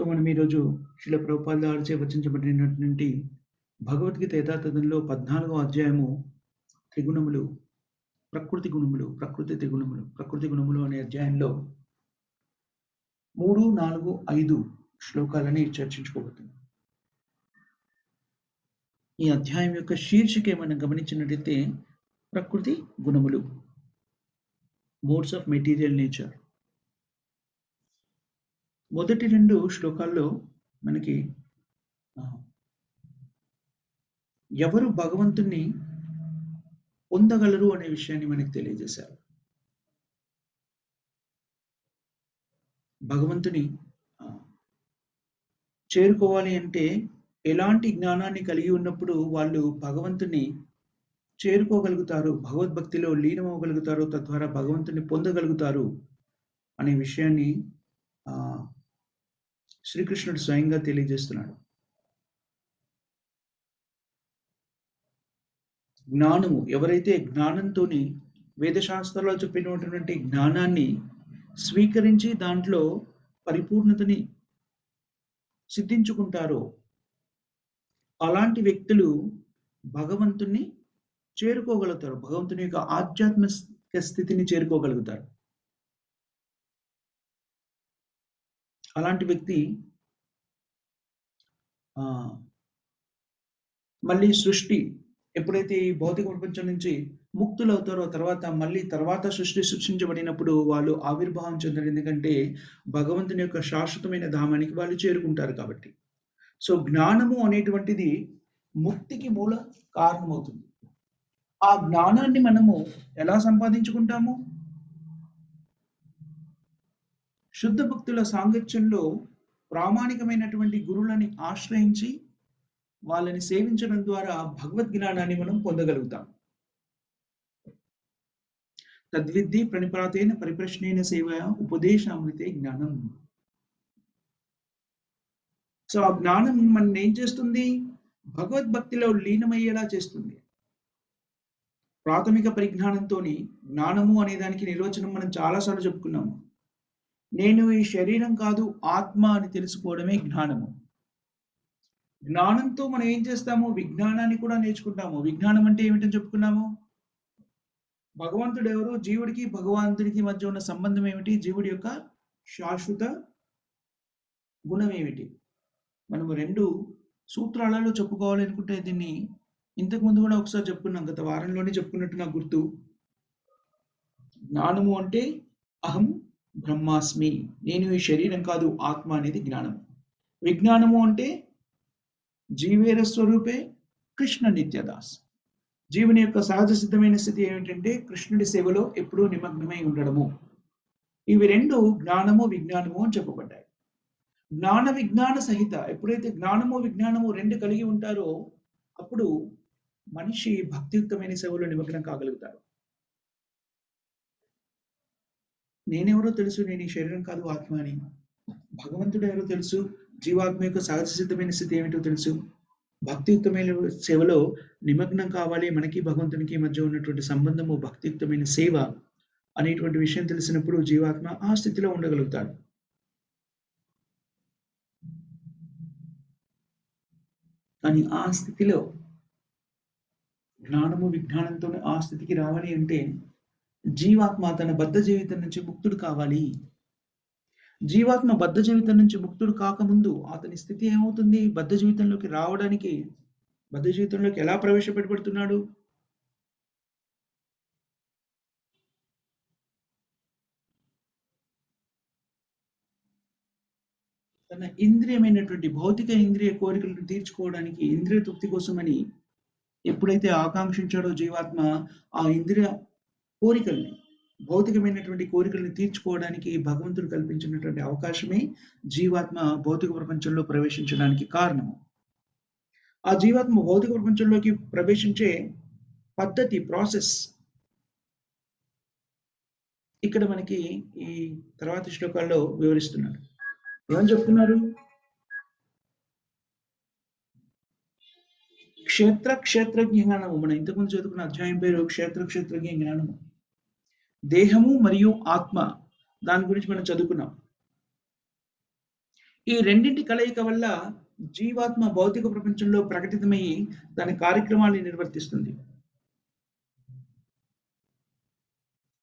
మనం ఈరోజు శ్రీల ప్రభుపాద వారిచే రచించబడినటువంటి భగవద్గీత యథాతథంలో 14వ అధ్యాయము త్రిగుణములు, ప్రకృతి గుణములు, ప్రకృతి గుణములు అనే అధ్యాయంలో 3, 4, 5 శ్లోకాలని చర్చించుకోబోతున్నాం. ఈ అధ్యాయం యొక్క శీర్షిక మనం గమనించినట్లయితే ప్రకృతి గుణములు, మోడ్స్ ఆఫ్ మెటీరియల్ నేచర్. మొదటి 2 శ్లోకాల్లో మనకి ఎవరు భగవంతుణ్ణి పొందగలరు అనే విషయాన్ని మనకి తెలియజేశారు. భగవంతుని చేరుకోవాలి అంటే ఎలాంటి జ్ఞానాన్ని కలిగి ఉన్నప్పుడు వాళ్ళు భగవంతుని చేరుకోగలుగుతారు, భగవద్భక్తిలో లీనమవ్వగలుగుతారు, తద్వారా భగవంతుని పొందగలుగుతారు అనే విషయాన్ని శ్రీకృష్ణుడు స్వయంగా తెలియజేస్తున్నాడు. జ్ఞానము, ఎవరైతే జ్ఞానంతోని వేదశాస్త్రాల్లో చెప్పినటువంటి జ్ఞానాన్ని స్వీకరించి దాంట్లో పరిపూర్ణతని సిద్ధించుకుంటారో అలాంటి వ్యక్తులు భగవంతుని చేరుకోగలుగుతారు, భగవంతుని యొక్క ఆధ్యాత్మిక స్థితిని చేరుకోగలుగుతారు. అలాంటి వ్యక్తి మళ్ళీ సృష్టి ఎప్పుడైతే ఈ భౌతిక ప్రపంచం నుంచి ముక్తులవుతారో తర్వాత సృష్టి సృష్టించబడినప్పుడు వాళ్ళు ఆవిర్భావం చెందరు. ఎందుకంటే భగవంతుని యొక్క శాశ్వతమైన ధామానికి వాళ్ళు చేరుకుంటారు కాబట్టి. సో జ్ఞానము అనేటువంటిది ముక్తికి మూల కారణమవుతుంది. ఆ జ్ఞానాన్ని మనము ఎలా సంపాదించుకుంటాము? శుద్ధ భక్తుల సాంగత్యంలో ప్రామాణికమైనటువంటి గురువులని ఆశ్రయించి వాళ్ళని సేవించడం ద్వారా భగవద్జ్ఞానాన్ని మనం పొందగలుగుతాం. తద్విద్ది ప్రణిపాతేన పరిప్రశ్నేన సేవయ ఉపదేశామృతే జ్ఞానం. సో ఆ జ్ఞానం మనం ఏం చేస్తుంది? భగవద్భక్తిలో లీనమయ్యేలా చేస్తుంది. ప్రాథమిక పరిజ్ఞానంతో జ్ఞానము అనే దానికి నిర్వచనం మనం చాలాసార్లు చెప్పుకున్నాము. నేను ఈ శరీరం కాదు, ఆత్మ అని తెలుసుకోవడమే జ్ఞానము. జ్ఞానంతో మనం ఏం చేస్తాము? విజ్ఞానాన్ని కూడా నేర్చుకుంటాము. విజ్ఞానం అంటే ఏమిటని చెప్పుకున్నాము? భగవంతుడు ఎవరు, జీవుడికి భగవంతుడికి మధ్య ఉన్న సంబంధం ఏమిటి, జీవుడి యొక్క శాశ్వత గుణం ఏమిటి? మనము 2 సూత్రాలలో చెప్పుకోవాలనుకుంటే దీన్ని ఇంతకు ముందు కూడా ఒకసారి చెప్పుకున్నాం, గత వారంలోనే చెప్పుకున్నట్టు నాకు గుర్తు. జ్ఞానము అంటే అహం బ్రహ్మాస్మి, నేను ఈ శరీరం కాదు, ఆత్మ అనేది జ్ఞానం. విజ్ఞానము అంటే జీవేర స్వరూపే కృష్ణ నిత్యదాస్, జీవుని యొక్క సహజ సిద్ధమైన స్థితి ఏమిటంటే కృష్ణుడి సేవలో ఎప్పుడూ నిమగ్నమై ఉండడము. ఇవి 2 జ్ఞానము విజ్ఞానము అని చెప్పబడ్డాయి. జ్ఞాన విజ్ఞాన సహిత, ఎప్పుడైతే జ్ఞానము విజ్ఞానము 2 కలిగి ఉంటారో అప్పుడు మనిషి భక్తియుక్తమైన సేవలో నిమగ్నం కాగలుగుతారు. నేనెవరో తెలుసు, నేను ఈ శరీరం కాదు, ఆత్మ అని. భగవంతుడు ఎవరో తెలుసు, జీవాత్మ యొక్క సహజ సిద్ధమైన స్థితి ఏమిటో తెలుసు. భక్తియుక్తమైన సేవలో నిమగ్నం కావాలి, మనకి భగవంతునికి మధ్య ఉన్నటువంటి సంబంధము భక్తియుక్తమైన సేవ అనేటువంటి విషయం తెలిసినప్పుడు జీవాత్మ ఆ స్థితిలో ఉండగలుగుతాడు. కానీ ఆ స్థితిలో జ్ఞానము విజ్ఞానంతో ఆ స్థితికి రావాలి అంటే జీవాత్మ తన బద్ధ జీవితం నుంచి ముక్తుడు కావాలి. జీవాత్మ బద్ధ జీవితం నుంచి ముక్తుడు కాకముందు అతని స్థితి ఏమవుతుంది? బద్ధ జీవితంలోకి రావడానికి, బద్ధ జీవితంలోకి ఎలా ప్రవేశపెట్టబడుతున్నాడు? తన ఇంద్రియమైనటువంటి భౌతిక ఇంద్రియ కోరికలను తీర్చుకోవడానికి, ఇంద్రియ తృప్తి కోసమని ఎప్పుడైతే ఆకాంక్షించాడో జీవాత్మ, ఆ ఇంద్రియ కోరికల్ని, భౌతికమైనటువంటి కోరికలను తీర్చుకోవడానికి భగవంతుడు కల్పించినటువంటి అవకాశమే జీవాత్మ భౌతిక ప్రపంచంలో ప్రవేశించడానికి కారణము. ఆ జీవాత్మ భౌతిక ప్రపంచంలోకి ప్రవేశించే పద్ధతి, ప్రాసెస్ ఇక్కడ మనకి ఈ తర్వాత శ్లోకాల్లో వివరిస్తున్నాడు. ఏమని చెప్తున్నారు? క్షేత్రజ్ఞ జ్ఞానము. మనం ఇంతకుముందు చదువుకున్న అధ్యాయం పేరు క్షేత్రజ్ఞ జ్ఞానము. దేహము మరియు ఆత్మ, దాని గురించి మనం చదువుకున్నాం. ఈ రెండింటి కలయిక వల్ల జీవాత్మ భౌతిక ప్రపంచంలో ప్రకటితమయ్యి దాని కార్యక్రమాన్ని నిర్వర్తిస్తుంది.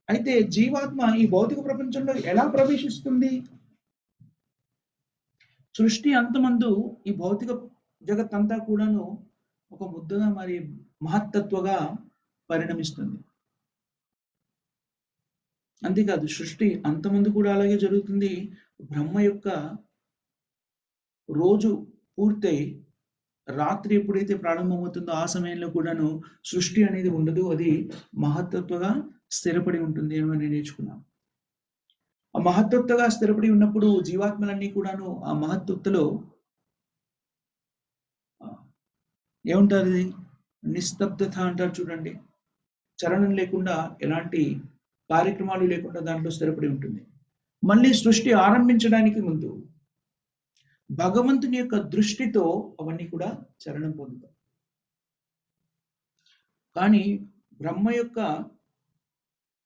అయితే జీవాత్మ ఈ భౌతిక ప్రపంచంలో ఎలా ప్రవేశిస్తుంది? సృష్టి అంతమందు ఈ భౌతిక జగత్తంతా కూడాను ఒక ముద్దగా మరి మహత్తత్వగా పరిణమిస్తుంది. అంతేకాదు సృష్టి అంతమందు కూడా అలాగే జరుగుతుంది. బ్రహ్మ యొక్క రోజు పూర్తయి రాత్రి ఎప్పుడైతే ప్రారంభమవుతుందో ఆ సమయంలో కూడాను సృష్టి అనేది ఉండదు. అది మహత్తత్వగా స్థిరపడి ఉంటుంది అని మనం నేర్చుకున్నాం. ఆ మహత్తత్వగా స్థిరపడి ఉన్నప్పుడు జీవాత్మలన్నీ కూడాను ఆ మహత్తత్వలో ఏముంటారు ఇది? నిస్తబ్దత అంటారు చూడండి. చలనం లేకుండా ఎలాంటి కార్యక్రమాలు లేకుండా దాంట్లో స్థిరపడి ఉంటుంది. మళ్ళీ సృష్టి ఆరంభించడానికి ముందు భగవంతుని యొక్క దృష్టితో అవన్నీ కూడా చలనం పొందుతాయి. కానీ బ్రహ్మ యొక్క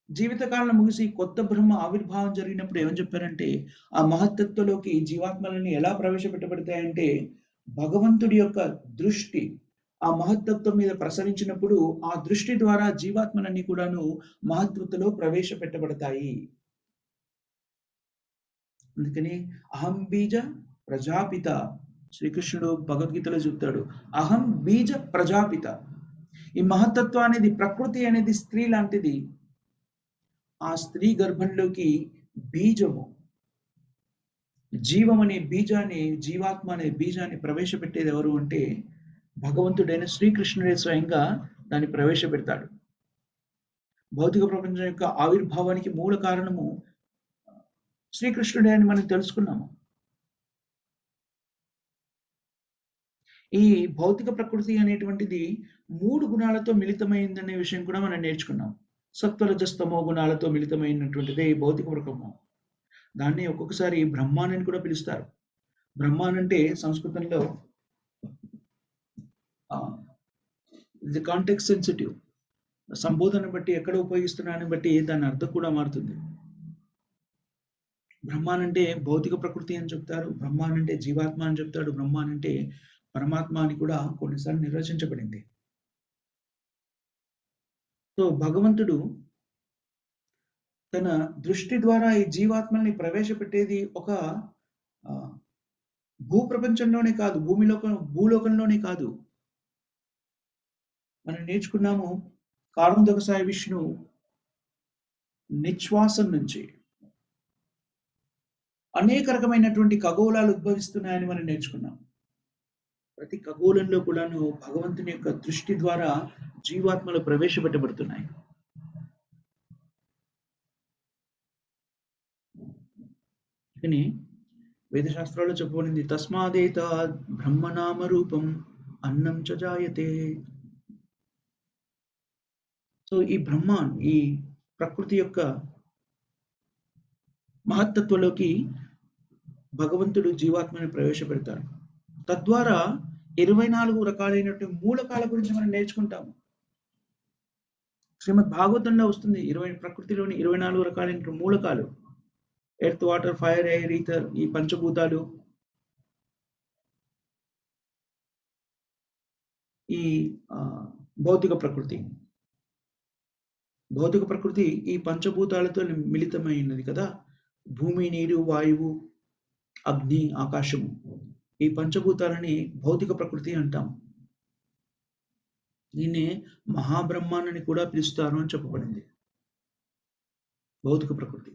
జీవితకాలం ముగిసి కొత్త బ్రహ్మ ఆవిర్భావం జరిగినప్పుడు ఏమని చెప్పారంటే, ఆ మహత్తత్వలోకి జీవాత్మలని ఎలా ప్రవేశపెట్టబడతాయంటే, భగవంతుడి యొక్క దృష్టి ఆ మహత్తత్వం మీద ప్రసరించినప్పుడు ఆ దృష్టి ద్వారా జీవాత్మలన్నీ కూడాను మహత్తత్వలో ప్రవేశపెట్టబడతాయి. అందుకని అహం బీజ ప్రజాపిత శ్రీకృష్ణుడు భగవద్గీతలో చెప్తాడు. అహం బీజ ప్రజాపిత. ఈ మహత్తత్వం అనేది, ప్రకృతి అనేది స్త్రీ లాంటిది. ఆ స్త్రీ గర్భంలోకి బీజము, జీవం అనే బీజాన్ని, జీవాత్మ అనే బీజాన్ని ప్రవేశపెట్టేది ఎవరు అంటే భగవంతుడైన శ్రీకృష్ణుడే స్వయంగా దాన్ని ప్రవేశపెడతాడు. భౌతిక ప్రపంచం యొక్క ఆవిర్భావానికి మూల కారణము శ్రీకృష్ణుడే అని మనం తెలుసుకున్నాము. ఈ భౌతిక ప్రకృతి అనేటువంటిది 3 గుణాలతో మిళితమైందనే విషయం కూడా మనం నేర్చుకున్నాం. సత్వరజస్తమో గుణాలతో మిళితమైనటువంటిదే ఈ భౌతిక ప్రపంచం. దాన్ని ఒక్కొక్కసారి బ్రహ్మాన్ అని కూడా పిలుస్తారు. బ్రహ్మాన్ అంటే సంస్కృతంలో ఇది కాంటెక్స్ట్ సెన్సిటివ్. సంబోధన బట్టి ఎక్కడ ఉపయోగిస్తున్నారని బట్టి దాని అర్థం కూడా మారుతుంది. బ్రహ్మాన్ అంటే భౌతిక ప్రకృతి అని చెప్తారు, బ్రహ్మాన్ అంటే జీవాత్మ అని చెప్తాడు, బ్రహ్మాన్ అంటే పరమాత్మ అని కూడా కొన్నిసార్లు నిర్వచించబడింది. సో భగవంతుడు తన దృష్టి ద్వారా ఈ జీవాత్మల్ని ప్రవేశపెట్టేది ఒక భూప్రపంచంలోనే కాదు, భూలోకంలోనే కాదు. మనం నేర్చుకున్నాము కారణోదకసాయ విష్ణు నిశ్వాసం నుంచి అనేక రకమైనటువంటి ఖగోళాలు ఉద్భవిస్తున్నాయని మనం నేర్చుకున్నాం. ప్రతి ఖగోళంలో కూడాను భగవంతుని యొక్క దృష్టి ద్వారా జీవాత్మలు ప్రవేశపెట్టబడుతున్నాయి. కానీ వేదశాస్త్రాల్లో చెప్పబడింది, తస్మాదేత బ్రహ్మనామ రూపం అన్నం చ జాయతే. సో ఈ బ్రహ్మాన్, ఈ ప్రకృతి యొక్క మహత్తత్వంలోకి భగవంతుడు జీవాత్మని ప్రవేశపెడతాడు. తద్వారా 24 రకాలైనటువంటి మూలకాల గురించి మనం నేర్చుకుంటాము. శ్రీమద్ భాగవతంలో వస్తుంది ప్రకృతిలోని 24 రకాలైనటువంటి మూలకాలు. Earth, water, fire, air, ether, ఈ పంచభూతాలు, ఈ భౌతిక ప్రకృతి. భౌతిక ప్రకృతి ఈ పంచభూతాలతో మిళితమైనది కదా. భూమి, నీరు, వాయువు, అగ్ని, ఆకాశము, ఈ పంచభూతాలని భౌతిక ప్రకృతి అంటాం. దీన్ని మహాబ్రహ్మాన్ని కూడా పిలుస్తారు అని చెప్పబడింది. భౌతిక ప్రకృతి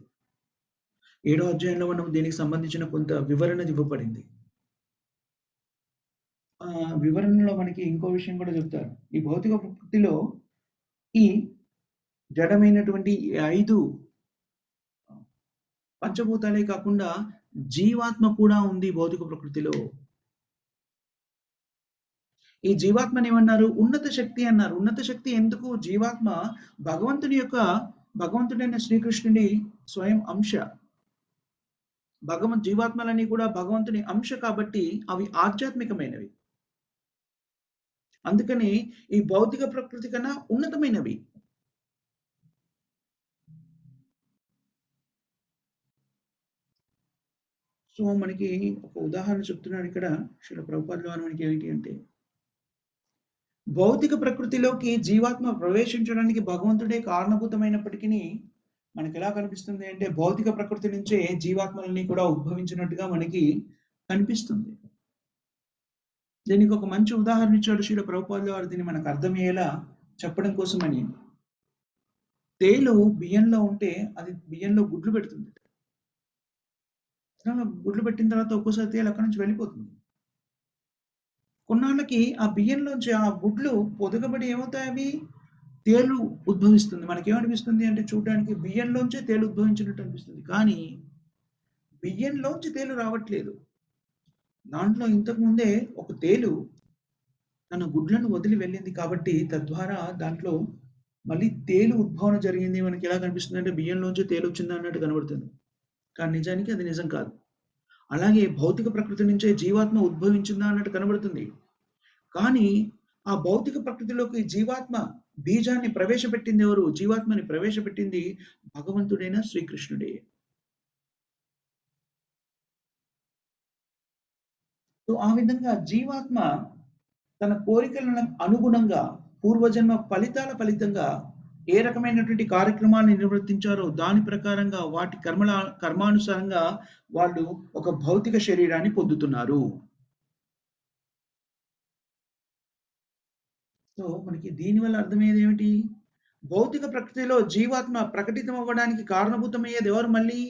7వ అధ్యాయంలో మనం దీనికి సంబంధించిన కొంత వివరణ ఇవ్వబడింది. ఆ వివరణలో మనకి ఇంకో విషయం కూడా చెప్తారు. ఈ భౌతిక ప్రకృతిలో ఈ జడమైనటువంటి 5 పంచభూతాలే కాకుండా జీవాత్మ కూడా ఉంది భౌతిక ప్రకృతిలో. ఈ జీవాత్మని ఏమన్నారు? ఉన్నత శక్తి అన్నారు. ఉన్నత శక్తి ఎందుకు? జీవాత్మ భగవంతుడైన శ్రీకృష్ణుడి స్వయం అంశ. జీవాత్మలన్నీ కూడా భగవంతుని అంశ కాబట్టి అవి ఆధ్యాత్మికమైనవి. అందుకని ఈ భౌతిక ప్రకృతి కన్నా ఉన్నతమైనవి. సో, మనకి ఒక ఉదాహరణ చెప్తున్నాడు ఇక్కడ శ్రీల ప్రభుపాదుల వారు మనకి ఏంటి అంటే, భౌతిక ప్రకృతిలోకి జీవాత్మ ప్రవేశించడానికి భగవంతుడే కారణభూతమైనప్పటికిని, మనకెలా కనిపిస్తుంది అంటే, భౌతిక ప్రకృతి నుంచే జీవాత్మలన్నీ కూడా ఉద్భవించినట్టుగా మనకి కనిపిస్తుంది. దీనికి ఒక మంచి ఉదాహరణ ఇచ్చాడు శ్రీల ప్రభుపాదుల వారు దీన్ని మనకు అర్థమయ్యేలా చెప్పడం కోసమని. తేలు బియ్యంలో ఉంటే అది బియ్యంలో గుడ్లు పెడుతుంది. గుడ్లు పెట్టిన తర్వాత ఒక్కోసారి తేలు అక్కడి నుంచి వెళ్ళిపోతుంది. కొన్నాళ్ళకి ఆ బియ్యంలోంచి ఆ గుడ్లు పొదగబడి ఏమవుతాయి అవి? తేలు ఉద్భవిస్తుంది. మనకేమనిపిస్తుంది అంటే చూడడానికి బియ్యంలోంచే తేలు ఉద్భవించినట్టు అనిపిస్తుంది. కానీ బియ్యంలోంచి తేలు రావట్లేదు. దాంట్లో ఇంతకు ముందే ఒక తేలు తన గుడ్లను వదిలి వెళ్ళింది కాబట్టి తద్వారా దాంట్లో మళ్ళీ తేలు ఉద్భవన జరిగింది. మనకి ఎలా కనిపిస్తుంది అంటే బియ్యంలోంచి తేలు వచ్చిందా అన్నట్టు కనబడుతుంది. కానీ నిజానికి అది నిజం కాదు. అలాగే భౌతిక ప్రకృతి నుంచే జీవాత్మ ఉద్భవించిందా అన్నట్టు కనబడుతుంది. కానీ ఆ భౌతిక ప్రకృతిలోకి జీవాత్మ బీజాన్ని ప్రవేశపెట్టింది ఎవరు? జీవాత్మని ప్రవేశపెట్టింది భగవంతుడైన శ్రీకృష్ణుడే. సో ఆ విధంగా జీవాత్మ తన కోరికలను అనుగుణంగా పూర్వజన్మ ఫలితాల ఫలితంగా ఏ రకమైనటువంటి కార్యక్రమాన్ని నిర్వర్తించారో దాని ప్రకారంగా వాటి కర్మానుసారంగా వాళ్ళు ఒక భౌతిక శరీరాన్ని పొందుతున్నారు. సో మనకి దీనివల్ల అర్థమయ్యేది ఏమిటి? భౌతిక ప్రకృతిలో జీవాత్మ ప్రకటితం అవ్వడానికి కారణభూతమయ్యేది ఎవరు మళ్ళీ?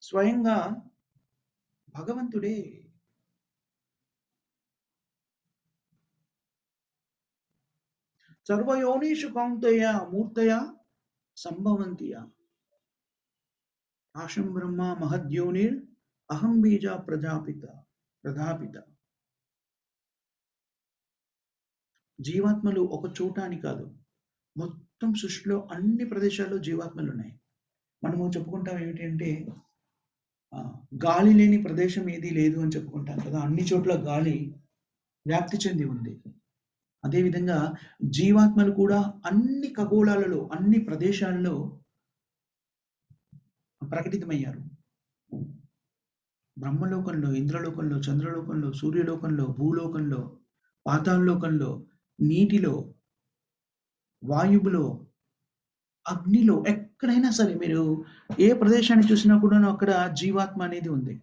స్వయంగా భగవంతుడే. సర్వయోనీషు కౌంతేయ మూర్తయ సంభవంతియ ఆశం బ్రహ్మ మహద్యోనిర్ అహం బీజ ప్రజాపిత. జీవాత్మలు ఒక చోట అని కాదు, మొత్తం సృష్టిలో అన్ని ప్రదేశాల్లో జీవాత్మలు ఉన్నాయి. మనము చెప్పుకుంటాం ఏమిటి అంటే గాలి లేని ప్రదేశం ఏది లేదు అని చెప్పుకుంటాం కదా. అన్ని చోట్ల గాలి వ్యాప్తి చెంది ఉంది. అదేవిధంగా జీవాత్మలు కూడా అన్ని ఖగోళాలలో అన్ని ప్రదేశాలలో ప్రకటితమయ్యారు. బ్రహ్మలోకంలో, ఇంద్రలోకంలో, చంద్రలోకంలో, సూర్యలోకంలో, భూలోకంలో, పాతాళలోకంలో, నీటిలో, వాయువులో, అగ్నిలో, ఎక్కడైనా సరే మీరు ఏ ప్రదేశాన్ని చూసినా కూడా అక్కడ జీవాత్మ అనేది ఉంది.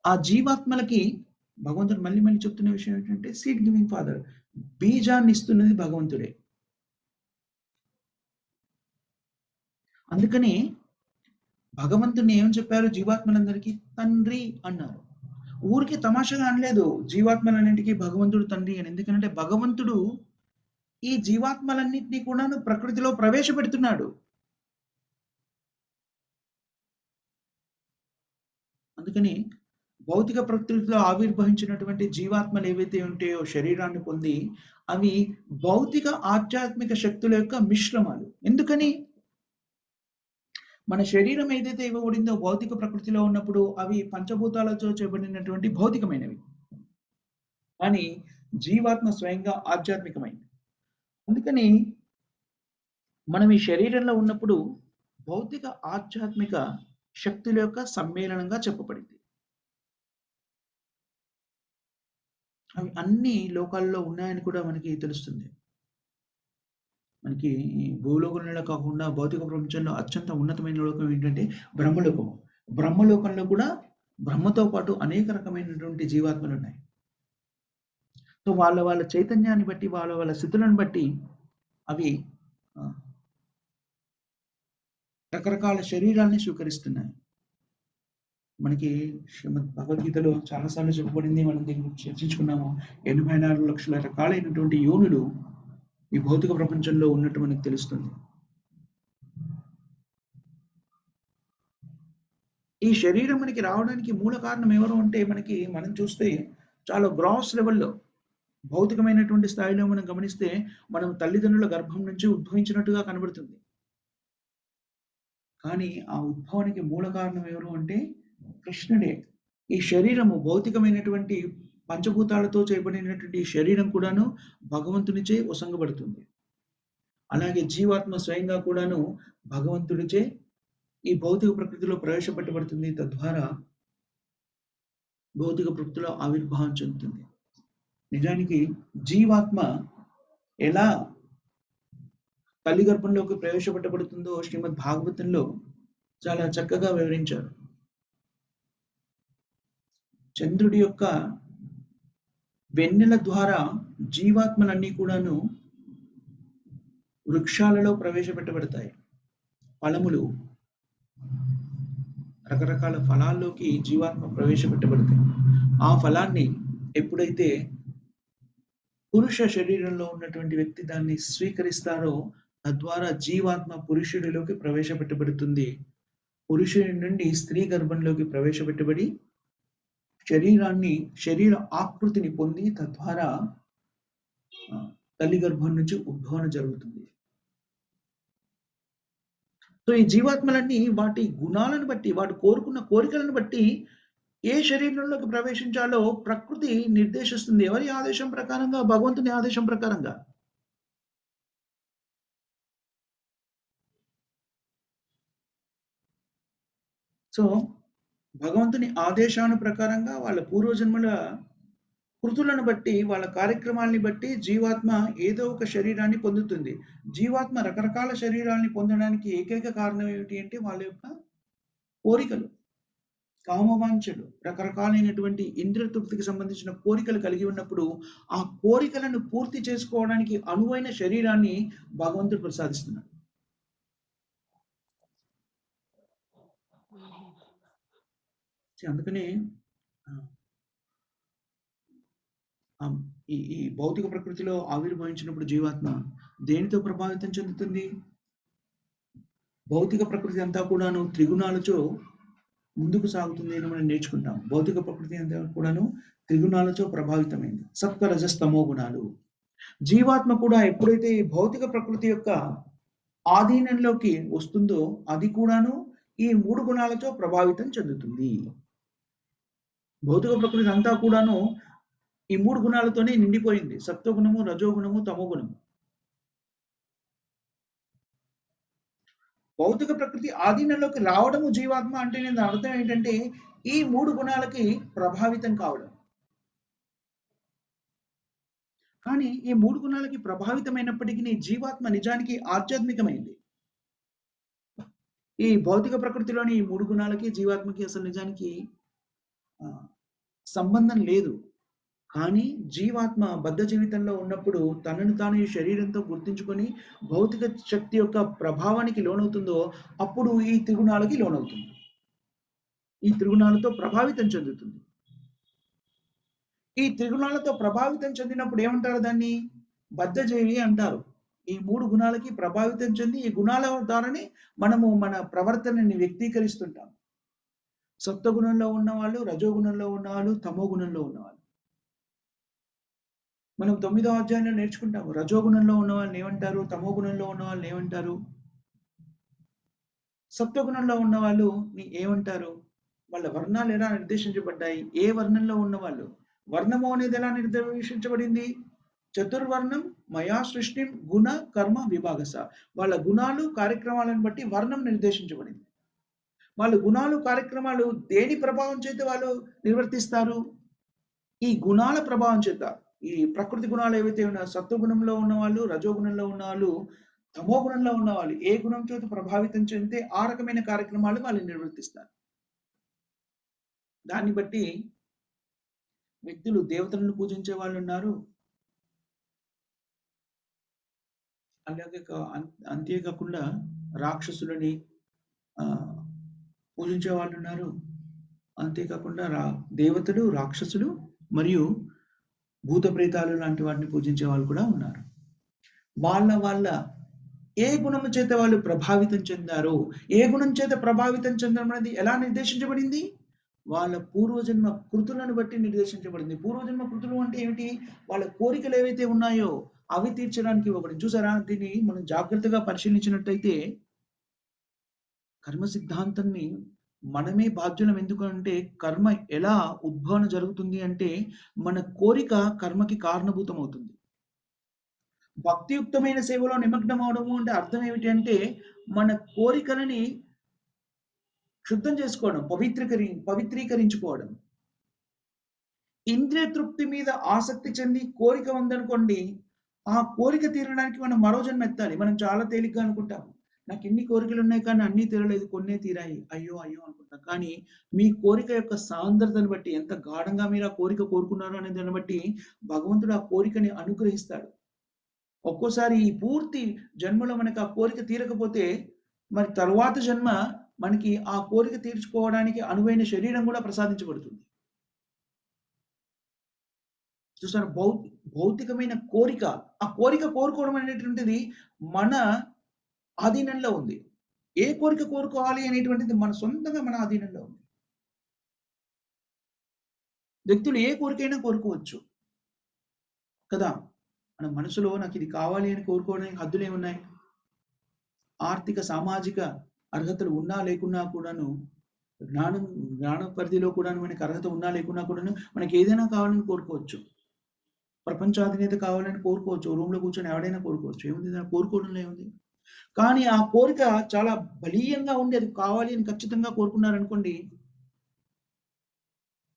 ఆ జీవాత్మలకి భగవంతుడు మళ్ళీ మళ్ళీ చెప్తున్న విషయం ఏంటంటే సీడ్ గివింగ్ ఫాదర్, బీజాన్ని ఇస్తున్నది భగవంతుడే. అందుకని భగవంతుని ఏం చెప్పారు? జీవాత్మలందరికీ తండ్రి అన్నారు. ఊరికి తమాషగా అనలేదు జీవాత్మలన్నింటికీ భగవంతుడు తండ్రి అని. ఎందుకంటే భగవంతుడు ఈ జీవాత్మలన్నింటినీ కూడా ప్రకృతిలో ప్రవేశపెడుతున్నాడు. అందుకని భౌతిక ప్రకృతిలో ఆవిర్భవించినటువంటి జీవాత్మలు ఏవైతే ఉంటాయో శరీరాన్ని పొంది అవి భౌతిక ఆధ్యాత్మిక శక్తుల యొక్క మిశ్రమాలు. ఎందుకని? మన శరీరం ఏదైతే ఇవ్వబడిందో భౌతిక ప్రకృతిలో ఉన్నప్పుడు అవి పంచభూతాలతో చేయబడినటువంటి భౌతికమైనవి. కానీ జీవాత్మ స్వయంగా ఆధ్యాత్మికమైనది. అందుకని మనం ఈ శరీరంలో ఉన్నప్పుడు భౌతిక ఆధ్యాత్మిక శక్తుల యొక్క సమ్మేళనంగా చెప్పబడింది. అవి అన్ని లోకాల్లో ఉన్నాయని కూడా మనకి తెలుస్తుంది. మనకి భూలోకంలో కాకుండా భౌతిక ప్రపంచంలో అత్యంత ఉన్నతమైన లోకం ఏంటంటే బ్రహ్మలోకము. బ్రహ్మలోకంలో కూడా బ్రహ్మతో పాటు అనేక రకమైనటువంటి జీవాత్మలు ఉన్నాయి. సో వాళ్ళ చైతన్యాన్ని బట్టి వాళ్ళ స్థితులను బట్టి అవి రకరకాల శరీరాల్ని స్వీకరిస్తున్నాయి. మనకి శ్రీమద్ భగవద్గీతలో చాలాసార్లు చెప్పబడింది, మనం దీని గురించి చర్చించుకున్నాము. 84 లక్షల రకాలైనటువంటి యోనులు ఈ భౌతిక ప్రపంచంలో ఉన్నట్టు మనకు తెలుస్తుంది. ఈ శరీరం మనకి రావడానికి మూల కారణం ఎవరు అంటే మనం చూస్తే చాలా గ్రాస్ లెవెల్లో భౌతికమైనటువంటి స్థాయిలో మనం గమనిస్తే మనం తల్లిదండ్రుల గర్భం నుంచి ఉద్భవించినట్టుగా కనబడుతుంది. కానీ ఆ ఉద్భవానికి మూల కారణం ఎవరు అంటే కృష్ణుడే. ఈ శరీరము భౌతికమైనటువంటి పంచభూతాలతో చేయబడినటువంటి శరీరం కూడాను భగవంతునిచే వసంగబడుతుంది. అలాగే జీవాత్మ స్వయంగా కూడాను భగవంతుడిచే ఈ భౌతిక ప్రకృతిలో ప్రవేశపెట్టబడుతుంది. తద్వారా భౌతిక ప్రకృతిలో ఆవిర్భావం చెందుతుంది. నిజానికి జీవాత్మ ఎలా తల్లి గర్భంలోకి ప్రవేశపెట్టబడుతుందో శ్రీమద్ భాగవతంలో చాలా చక్కగా వివరించారు. చంద్రుడి యొక్క వెన్నెల ద్వారా జీవాత్మలన్నీ కూడాను వృక్షాలలో ప్రవేశపెట్టబడతాయి. ఫలములు, రకరకాల ఫలాల్లోకి జీవాత్మ ప్రవేశపెట్టబడతాయి. ఆ ఫలాన్ని ఎప్పుడైతే పురుష శరీరంలో ఉన్నటువంటి వ్యక్తి దాన్ని స్వీకరిస్తారో తద్వారా జీవాత్మ పురుషుడిలోకి ప్రవేశపెట్టబడుతుంది. పురుషుడి నుండి స్త్రీ గర్భంలోకి ప్రవేశపెట్టబడి శరీర ఆకృతిని పొంది తద్వారా తల్లి గర్భం నుంచి ఉద్భవన జరుగుతుంది. సో ఈ జీవాత్మలన్నీ వాటి గుణాలను బట్టి, వాటి కోరుకున్న కోరికలను బట్టి ఏ శరీరంలోకి ప్రవేశించాలో ప్రకృతి నిర్దేశిస్తుంది. ఎవరి ఆదేశం ప్రకారంగా? భగవంతుని ఆదేశం ప్రకారంగా. సో భగవంతుని ఆదేశాను ప్రకారంగా వాళ్ళ పూర్వజన్మల కృతులను బట్టి, వాళ్ళ కార్యక్రమాల్ని బట్టి జీవాత్మ ఏదో ఒక శరీరాన్ని పొందుతుంది. జీవాత్మ రకరకాల శరీరాల్ని పొందడానికి ఏకైక కారణం ఏమిటి అంటే వాళ్ళ యొక్క కోరికలు, కామవాంఛలు, రకరకాలైనటువంటి ఇంద్రియ తృప్తికి సంబంధించిన కోరికలు కలిగి ఉన్నప్పుడు ఆ కోరికలను పూర్తి చేసుకోవడానికి అనువైన శరీరాన్ని భగవంతుడు ప్రసాదిస్తున్నాడు. అందుకనే ఈ భౌతిక ప్రకృతిలో ఆవిర్భవించినప్పుడు జీవాత్మ దేనితో ప్రభావితం చెందుతుంది? భౌతిక ప్రకృతి అంతా కూడాను త్రిగుణాలతో ముందుకు సాగుతుంది అని మనం నేర్చుకుంటాం. భౌతిక ప్రకృతి అంతా కూడాను త్రిగుణాలతో ప్రభావితమైంది. సత్వ రజస్తమో గుణాలు. జీవాత్మ కూడా ఎప్పుడైతే ఈ భౌతిక ప్రకృతి యొక్క ఆధీనంలోకి వస్తుందో అది కూడాను ఈ 3 గుణాలతో ప్రభావితం చెందుతుంది. భౌతిక ప్రకృతి అంతా కూడాను ఈ 3 గుణాలతోనే నిండిపోయింది. సత్వగుణము, రజోగుణము, తమోగుణము. భౌతిక ప్రకృతి ఆధీనంలోకి రావడము జీవాత్మ అంటే నేను అర్థం ఏంటంటే ఈ 3 గుణాలకి ప్రభావితం కావడం. కానీ ఈ 3 గుణాలకి ప్రభావితమైనప్పటికీ జీవాత్మ నిజానికి ఆధ్యాత్మికమైంది. ఈ భౌతిక ప్రకృతిలోని ఈ 3 గుణాలకి జీవాత్మకి అసలు నిజానికి సంబంధం లేదు. కానీ జీవాత్మ బద్ధ జీవితంలో ఉన్నప్పుడు తనను తాను ఈ శరీరంతో గుర్తించుకొని భౌతిక శక్తి యొక్క ప్రభావానికి లోనవుతుందో అప్పుడు ఈ త్రిగుణాలకి లోనవుతుంది. ఈ త్రిగుణాలతో ప్రభావితం చెందుతుంది. ఈ త్రిగుణాలతో ప్రభావితం చెందినప్పుడు ఏమంటారు? దాన్ని బద్ధజీవి అంటారు. ఈ 3 గుణాలకి ప్రభావితం చెంది ఈ గుణాల ద్వారానే మనము మన ప్రవర్తనని వ్యక్తీకరిస్తుంటాం. సత్వగుణంలో ఉన్నవాళ్ళు, రజోగుణంలో ఉన్నవాళ్ళు, తమో గుణంలో ఉన్నవాళ్ళు. మనం 9వ అధ్యాయంలో నేర్చుకుంటాము. రజోగుణంలో ఉన్న వాళ్ళని ఏమంటారు? తమో గుణంలో ఉన్న వాళ్ళని ఏమంటారు? సత్వగుణంలో ఉన్న వాళ్ళు ఏమంటారు? వాళ్ళ వర్ణాలు ఎలా నిర్దేశించబడ్డాయి? ఏ వర్ణంలో ఉన్న వాళ్ళు? వర్ణము అనేది ఎలా నిర్దేశించబడింది? చతుర్వర్ణం మయా సృష్టి గుణ కర్మ విభాగస. వాళ్ళ గుణాలు కార్యక్రమాలను బట్టి వర్ణం నిర్దేశించబడింది. వాళ్ళ గుణాలు కార్యక్రమాలు దేని ప్రభావం చేత వాళ్ళు నిర్వర్తిస్తారు? ఈ గుణాల ప్రభావం చేత. ఈ ప్రకృతి గుణాలు ఏవైతే ఉన్నాయో సత్వగుణంలో ఉన్నవాళ్ళు, రజోగుణంలో ఉన్నవాళ్ళు, తమో గుణంలో ఉన్నవాళ్ళు ఏ గుణం చేత ప్రభావితం చెందితే ఆ రకమైన కార్యక్రమాలు వాళ్ళు నిర్వర్తిస్తారు. దాన్ని బట్టి వ్యక్తులు దేవతలను పూజించే వాళ్ళు ఉన్నారు. అలాగే అంతేకాకుండా రాక్షసులని పూజించే వాళ్ళు ఉన్నారు. అంతేకాకుండా దేవతలు, రాక్షసులు మరియు భూత ప్రేతాలు లాంటి వాటిని పూజించే వాళ్ళు కూడా ఉన్నారు. వాళ్ళ ఏ గుణము చేత వాళ్ళు ప్రభావితం చెందారో, ఏ గుణం చేత ప్రభావితం చెందడం అనేది ఎలా నిర్దేశించబడింది? వాళ్ళ పూర్వజన్మ కృతులను బట్టి నిర్దేశించబడింది. పూర్వజన్మ కృతులు అంటే ఏమిటి? వాళ్ళ కోరికలు ఏవైతే ఉన్నాయో అవి తీర్చడానికి ఇవ్వబడింది. చూసారా? దీన్ని మనం జాగ్రత్తగా పరిశీలించినట్టయితే కర్మ సిద్ధాంతాన్ని మనమే బాధ్యులం. ఎందుకంటే కర్మ ఎలా ఉద్భవన జరుగుతుంది అంటే మన కోరిక కర్మకి కారణభూతం అవుతుంది. భక్తియుక్తమైన సేవలో నిమగ్నం అవడము అంటే అర్థం ఏమిటి అంటే మన కోరికలని శుద్ధం చేసుకోవడం, పవిత్రీకరించుకోవడం. ఇంద్రియ తృప్తి మీద ఆసక్తి చెంది కోరిక ఉందనుకోండి, ఆ కోరిక తీరడానికి మనం మరో జన్మ ఎత్తాలి. మనం చాలా తేలిగ్గా అనుకుంటాం. నాకు ఇన్ని కోరికలున్నాయి కానీ అన్నీ తీరలేదు. కొన్నే తీరాయి. అయ్యో! అయ్యో! అనుకుంటాం. కానీ మీ కోరిక యొక్క సాంద్రతను బట్టి, ఎంత గాఢంగా మీరు ఆ కోరిక కోరుకున్నారు అనే దాన్ని బట్టి భగవంతుడు ఆ కోరికని అనుగ్రహిస్తాడు. ఒక్కోసారి ఈ పూర్తి జన్మలో మనకు ఆ కోరిక తీరకపోతే, మరి తరువాత జన్మ మనకి ఆ కోరిక తీర్చుకోవడానికి అనువైన శరీరం కూడా ప్రసాదించబడుతుంది. చూసారా? భౌతికమైన కోరిక. ఆ కోరిక కోరుకోవడం అనేటువంటిది మన ఆధీనంలో ఉంది. ఏ కోరిక కోరుకోవాలి అనేటువంటిది మన సొంతంగా మన ఆధీనంలో ఉంది. వ్యక్తులు ఏ కోరికైనా కోరుకోవచ్చు. కదా! మన మనసులో నాకిది కావాలి అని కోరుకోవడానికి హద్దులేమున్నాయి? ఆర్థిక, సామాజిక అర్హతలు ఉన్నా లేకున్నా కూడాను, జ్ఞానం జ్ఞాన పరిధిలో కూడాను మనకి అర్హత ఉన్నా లేకున్నా కూడాను మనకేదైనా కావాలని కోరుకోవచ్చు. ప్రపంచాధినేత కావాలని కోరుకోవచ్చు. రూమ్‌లో కూర్చొని ఎవడైనా కోరుకోవచ్చు. ఏముంది దాంట్లో కోరుకోవడంలో ఏముంది? కానీ ఆ కోరిక చాలా బలీయంగా ఉండి అది కావాలి అని ఖచ్చితంగా కోరుకున్నారనుకోండి,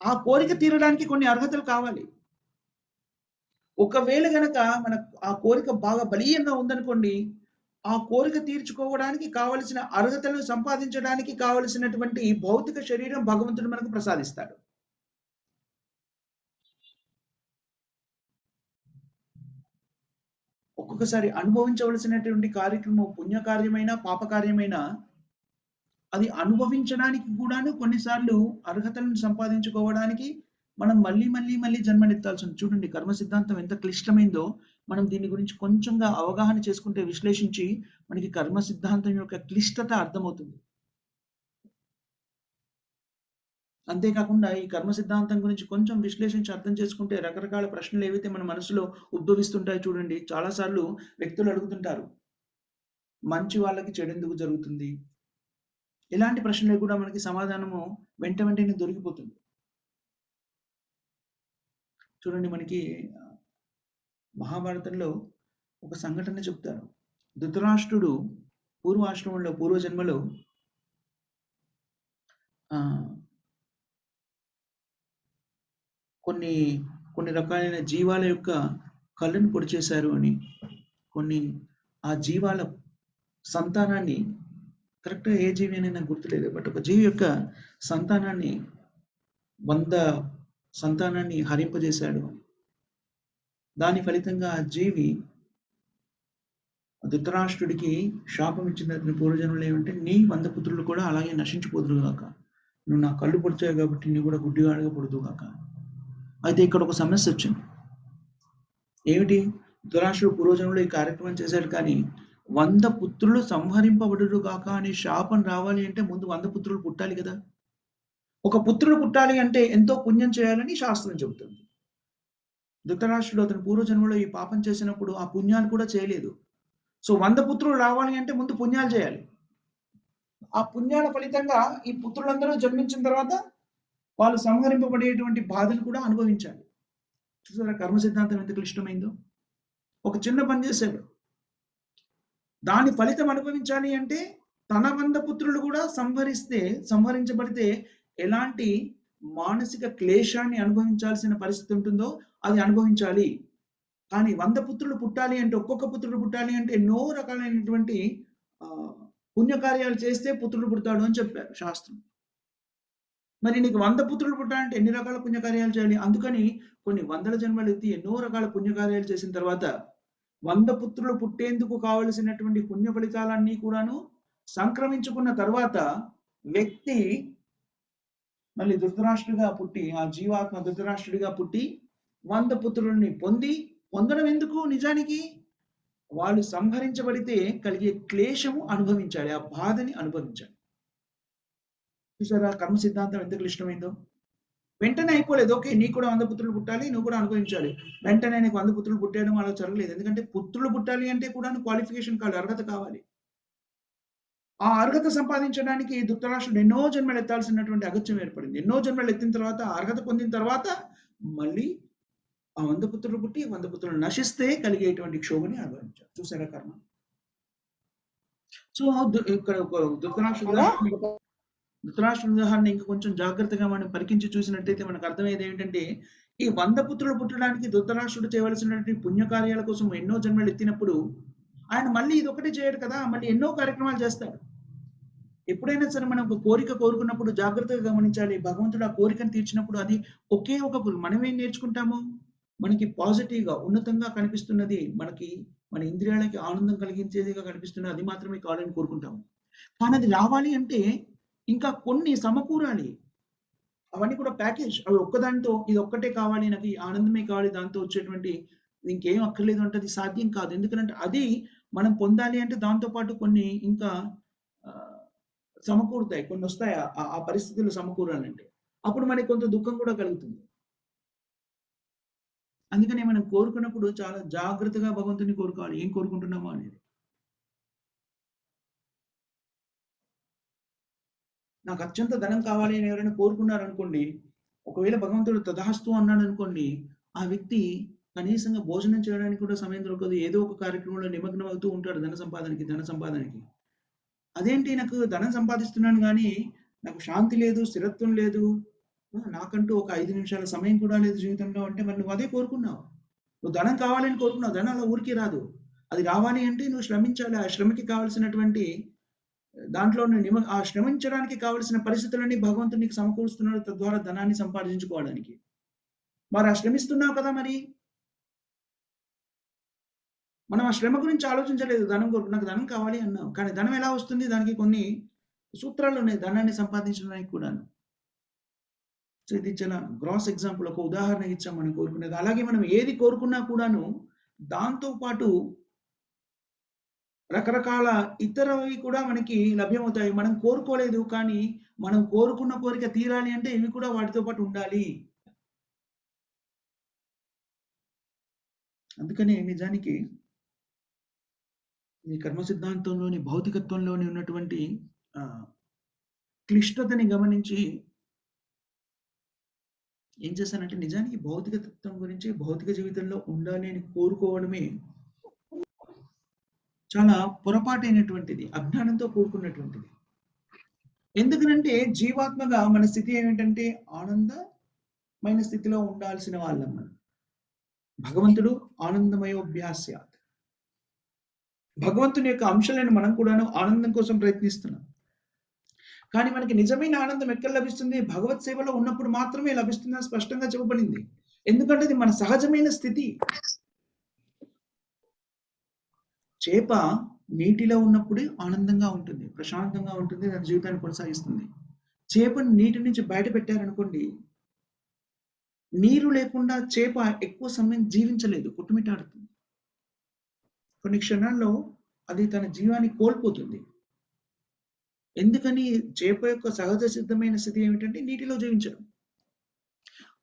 ఆ కోరిక తీరడానికి కొన్ని అర్హతలు కావాలి. ఒకవేళ గనక ఆ కోరిక బాగా బలీయంగా ఉందనుకోండి, ఆ కోరిక తీర్చుకోవడానికి కావలసిన అర్హతలను సంపాదించడానికి కావలసినటువంటి భౌతిక శరీరం భగవంతుడు మనకు ప్రసాదిస్తాడు. ఒక్కొక్కసారి అనుభవించవలసినటువంటి కార్యక్రమం పుణ్యకార్యమైనా, పాపకార్యమైనా అది అనుభవించడానికి కూడాను కొన్నిసార్లు అర్హతలను సంపాదించుకోవడానికి మనం మళ్ళీ జన్మనెత్తాల్సి చూడండి కర్మ సిద్ధాంతం ఎంత క్లిష్టమైందో మనం దీని గురించి కొంచెంగా అవగాహన చేసుకుంటే విశ్లేషించి మనకి కర్మ సిద్ధాంతం యొక్క క్లిష్టత అర్థమవుతుంది. అంతేకాకుండా ఈ కర్మ సిద్ధాంతం గురించి కొంచెం విశ్లేషించి అర్థం చేసుకుంటే రకరకాల ప్రశ్నలు ఏవైతే మన మనసులో ఉద్భవిస్తుంటాయో చూడండి. చాలా సార్లు వ్యక్తులు అడుగుతుంటారు. మంచి వాళ్ళకి చెడెందుకు జరుగుతుంది? ఇలాంటి ప్రశ్నలకు కూడా మనకి సమాధానము వెంటనే దొరికిపోతుంది. చూడండి మనకి మహాభారతంలో ఒక సంఘటన చెప్తారు. ధృతరాష్ట్రుడు పూర్వజన్మలో కొన్ని కొన్ని రకాలైన జీవాల యొక్క కళ్ళను పొడి చేశారు అని, కొన్ని ఆ జీవాల సంతానాన్ని కరెక్ట్‌గా ఏ జీవి అని నాకు గుర్తులేదు. బట్ ఒక జీవి యొక్క సంతానాన్ని 100 సంతానాన్ని హరింపజేశాడు. దాని ఫలితంగా ఆ జీవి ధృతరాష్ట్రుడికి శాపం ఇచ్చిన అతని పూర్వజన్మలో ఏమంటే నీ 100 పుత్రులు కూడా అలాగే నశించిపోదురుగాక. నువ్వు నా కళ్ళు పొడిచావు కాబట్టి నీ కూడా గుడ్డివాడుగా పుడుదువుగాక. అయితే ఇక్కడ ఒక సమస్య వచ్చింది. ఏమిటి? ధృతరాష్ట్రుడు పూర్వజన్మలో ఈ కార్యక్రమం చేశాడు కానీ 100 పుత్రులు సంహరింపబడుదురుగాక అనే శాపం రావాలి అంటే ముందు 100 పుత్రులు పుట్టాలి కదా! ఒక పుత్రుడు పుట్టాలి అంటే ఎంతో పుణ్యం చేయాలని శాస్త్రం చెబుతుంది. ధృతరాష్ట్రుడు అతని పూర్వజన్మలో ఈ పాపం చేసినప్పుడు ఆ పుణ్యాలు కూడా చేయలేదు. సో 100 పుత్రులు రావాలి అంటే ముందు పుణ్యాలు చేయాలి. ఆ పుణ్యాల ఫలితంగా ఈ పుత్రులందరూ జన్మించిన తర్వాత వాళ్ళు సంహరింపబడేటువంటి బాధను కూడా అనుభవించాలి. చూసారా కర్మ సిద్ధాంతం ఎంత క్లిష్టమైందో? ఒక చిన్న పని చేశాడు. దాని ఫలితం అనుభవించాలి అంటే తన 100 పుత్రులు కూడా సంహరించబడితే ఎలాంటి మానసిక క్లేశాన్ని అనుభవించాల్సిన పరిస్థితి ఉంటుందో అది అనుభవించాలి. కానీ 100 పుత్రులు పుట్టాలి అంటే ఒక్కొక్క పుత్రుడు పుట్టాలి అంటే ఎన్నో రకాలైనటువంటి పుణ్యకార్యాలు చేస్తే పుత్రుడు పుడతాడు అని చెప్పారు శాస్త్రం. మరి నీకు 100 పుత్రులు పుట్టాలంటే ఎన్ని రకాల పుణ్యకార్యాలు చేయాలి? అందుకని కొన్ని వందల జన్మలు ఎత్తి ఎన్నో రకాల పుణ్యకార్యాలు చేసిన తర్వాత 100 పుత్రులు పుట్టేందుకు కావలసినటువంటి పుణ్య ఫలితాలన్నీ కూడాను సంక్రమించుకున్న తర్వాత వ్యక్తి మళ్ళీ ధృతరాష్ట్రుడిగా పుట్టి ఆ జీవాత్మ ధృతరాష్ట్రుడిగా పుట్టి 100 పుత్రులని పొందడం ఎందుకు నిజానికి? వాళ్ళు సంహరించబడితే కలిగే క్లేశము అనుభవించాలి. ఆ బాధని అనుభవించాలి. చూసారా కర్మ సిద్ధాంతం ఎంత క్లిష్టమైందో? వెంటనే అయిపోలేదు. ఓకే నీకు కూడా 100 పుత్రులు పుట్టాలి, నువ్వు కూడా అనుభవించాలి. వెంటనే నీకు 100 పుత్రులు పుట్టేయడం అలా జరగలేదు. ఎందుకంటే పుత్రులు పుట్టాలి అంటే కూడా క్వాలిఫికేషన్ కావాలి, అర్హత కావాలి. ఆ అర్హత సంపాదించడానికి ధృతరాష్ట్రుడు ఎన్నో జన్మలు ఎత్తాల్సినటువంటి అగత్యం ఏర్పడింది. ఎన్నో జన్మలు ఎత్తిన తర్వాత అర్హత పొందిన తర్వాత మళ్ళీ ఆ 100 పుత్రులు పుట్టి 100 పుత్రులు నశిస్తే కలిగేటువంటి క్షోభని అనుభవించారు. చూసారా కర్మ? సో ఇక్కడ ధృతరాష్ట్రుడు ధృతరాష్ట్రుని ఉదాహరణ ఇంకా కొంచెం జాగ్రత్తగా మనం పరికించి చూసినట్టయితే మనకు అర్థమయ్యేది ఏంటంటే, ఈ 100 పుత్రులు పుట్టడానికి ధృతరాష్ట్రుడు చేయవలసినటువంటి పుణ్యకార్యాల కోసం ఎన్నో జన్మలు ఎత్తినప్పుడు, ఆయన మళ్ళీ ఇదొక్కటే చేయడు కదా! మళ్ళీ ఎన్నో కార్యక్రమాలు చేస్తాడు. ఎప్పుడైనా సరే మనం ఒక కోరిక కోరుకున్నప్పుడు జాగ్రత్తగా గమనించాలి. భగవంతుడు ఆ కోరికను తీర్చినప్పుడు అది ఒకే ఒక మనమేం నేర్చుకుంటాము? మనకి పాజిటివ్‌గా, ఉన్నతంగా కనిపిస్తున్నది, మన ఇంద్రియాలకి ఆనందం కలిగించేదిగా కనిపిస్తున్నది అది మాత్రమే కావాలని కోరుకుంటాము. కానీ అది రావాలి అంటే ఇంకా కొన్ని సమకూరాలి. అవన్నీ కూడా ప్యాకేజ్. అవి ఒక్కదానితో ఇదొక్కటే కావాలి, నాకు ఈ ఆనందమే కావాలి, దాంతో వచ్చేటువంటి ఇంకేం అక్కర్లేదు అంటే అది సాధ్యం కాదు. ఎందుకనంటే అది మనం పొందాలి అంటే దాంతో పాటు కొన్ని ఇంకా ఆహ్, సమకూరుతాయి. కొన్నొస్తాయి ఆ పరిస్థితులు సమకూరాలంటే. అప్పుడు మనకి కొంత దుఃఖం కూడా కలుగుతుంది. అందుకనే మనం కోరుకున్నప్పుడు చాలా జాగ్రత్తగా భగవంతుడిని కోరుకోవాలి. ఏం కోరుకుంటున్నామో అనేది. నాకు అత్యంత ధనం కావాలి అని ఎవరైనా కోరుకున్నారనుకోండి, ఒకవేళ భగవంతుడు తథాస్తు అన్నాడనుకోండి, ఆ వ్యక్తి కనీసంగా భోజనం చేయడానికి కూడా సమయం దొరకదు. ఏదో ఒక కార్యక్రమంలో నిమగ్నం అవుతూ ఉంటాడు ధన సంపాదనకి. అదేంటి నాకు ధనం సంపాదిస్తున్నాను గానీ, నాకు శాంతి లేదు, స్థిరత్వం లేదు. నాకంటూ ఒక 5 నిమిషాల సమయం కూడా లేదు జీవితంలో అంటే మరి నువ్వు అదే కోరుకున్నావు. నువ్వు ధనం కావాలని కోరుకున్నావు. ధనం అలా ఊరికే రాదు. అది రావాలి అంటే నువ్వు శ్రమించాలి. ఆ శ్రమకి కావాల్సినటువంటి దాంట్లో ఆ శ్రమించడానికి కావలసిన పరిస్థితులన్నీ భగవంతుడు నీకు సమకూరుస్తున్నాడు తద్వారా ధనాన్ని సంపాదించుకోవడానికి. మరి ఆ శ్రమిస్తున్నావు కదా మరి. మనం ఆ శ్రమ గురించి ఆలోచించలేదు. ధనం కొరకు నాకు ధనం కావాలి అన్నావు. కానీ ధనం ఎలా వస్తుంది? దానికి కొన్ని సూత్రాలున్నాయి ధనాన్ని సంపాదించడానికి కూడాను. సో, ఇది చాలా గ్రాస్ ఎగ్జాంపుల్ ఒక ఉదాహరణ ఇచ్చాం మనం కోరుకునేది. అలాగే మనం ఏది కోరుకున్నా కూడాను దాంతో పాటు రకరకాల ఇతరవి కూడా మనకి లభ్యమవుతాయి. మనం కోరుకోలేదు కానీ మనం కోరుకున్న కోరిక తీరాలి అంటే ఇవి కూడా వాటితో పాటు ఉండాలి. అందుకనే నిజానికి ఈ కర్మ సిద్ధాంతంలోని భౌతికత్వంలోని ఉన్నటువంటి ఆహ్, క్లిష్టతని గమనించి ఏం చేశానంటే నిజానికి భౌతిక తత్వం గురించి భౌతిక జీవితంలో ఉండాలి అని కోరుకోవడమే చాలా పొరపాటైనటువంటిది. అజ్ఞానంతో కూడుకున్నటువంటిది. ఎందుకనంటే జీవాత్మగా మన స్థితి ఏమిటంటే ఆనందమైన స్థితిలో ఉండాల్సిన వాళ్ళం మనం. భగవంతుడు ఆనందమయోభ్యాస్యాత్. భగవంతుని యొక్క అంశాలను మనం కూడాను ఆనందం కోసం ప్రయత్నిస్తున్నాం. కానీ మనకి నిజమైన ఆనందం ఎక్కడ లభిస్తుంది? భగవత్ సేవలో ఉన్నప్పుడు మాత్రమే లభిస్తుందని స్పష్టంగా చెప్పబడింది. ఎందుకంటే అది మన సహజమైన స్థితి. చేప నీటిలో ఉన్నప్పుడే ఆనందంగా ఉంటుంది. ప్రశాంతంగా ఉంటుంది. దాని జీవితాన్ని కొనసాగిస్తుంది. చేపను నీటి నుంచి బయట పెట్టారనుకోండి, నీరు లేకుండా చేప ఎక్కువ సమయం జీవించలేదు. కొట్టుమిట్టాడుతుంది. కొన్ని క్షణాల్లో అది తన జీవాన్ని కోల్పోతుంది. ఎందుకని? చేప యొక్క సహజ సిద్ధమైన స్థితి ఏమిటంటే నీటిలో జీవించడం.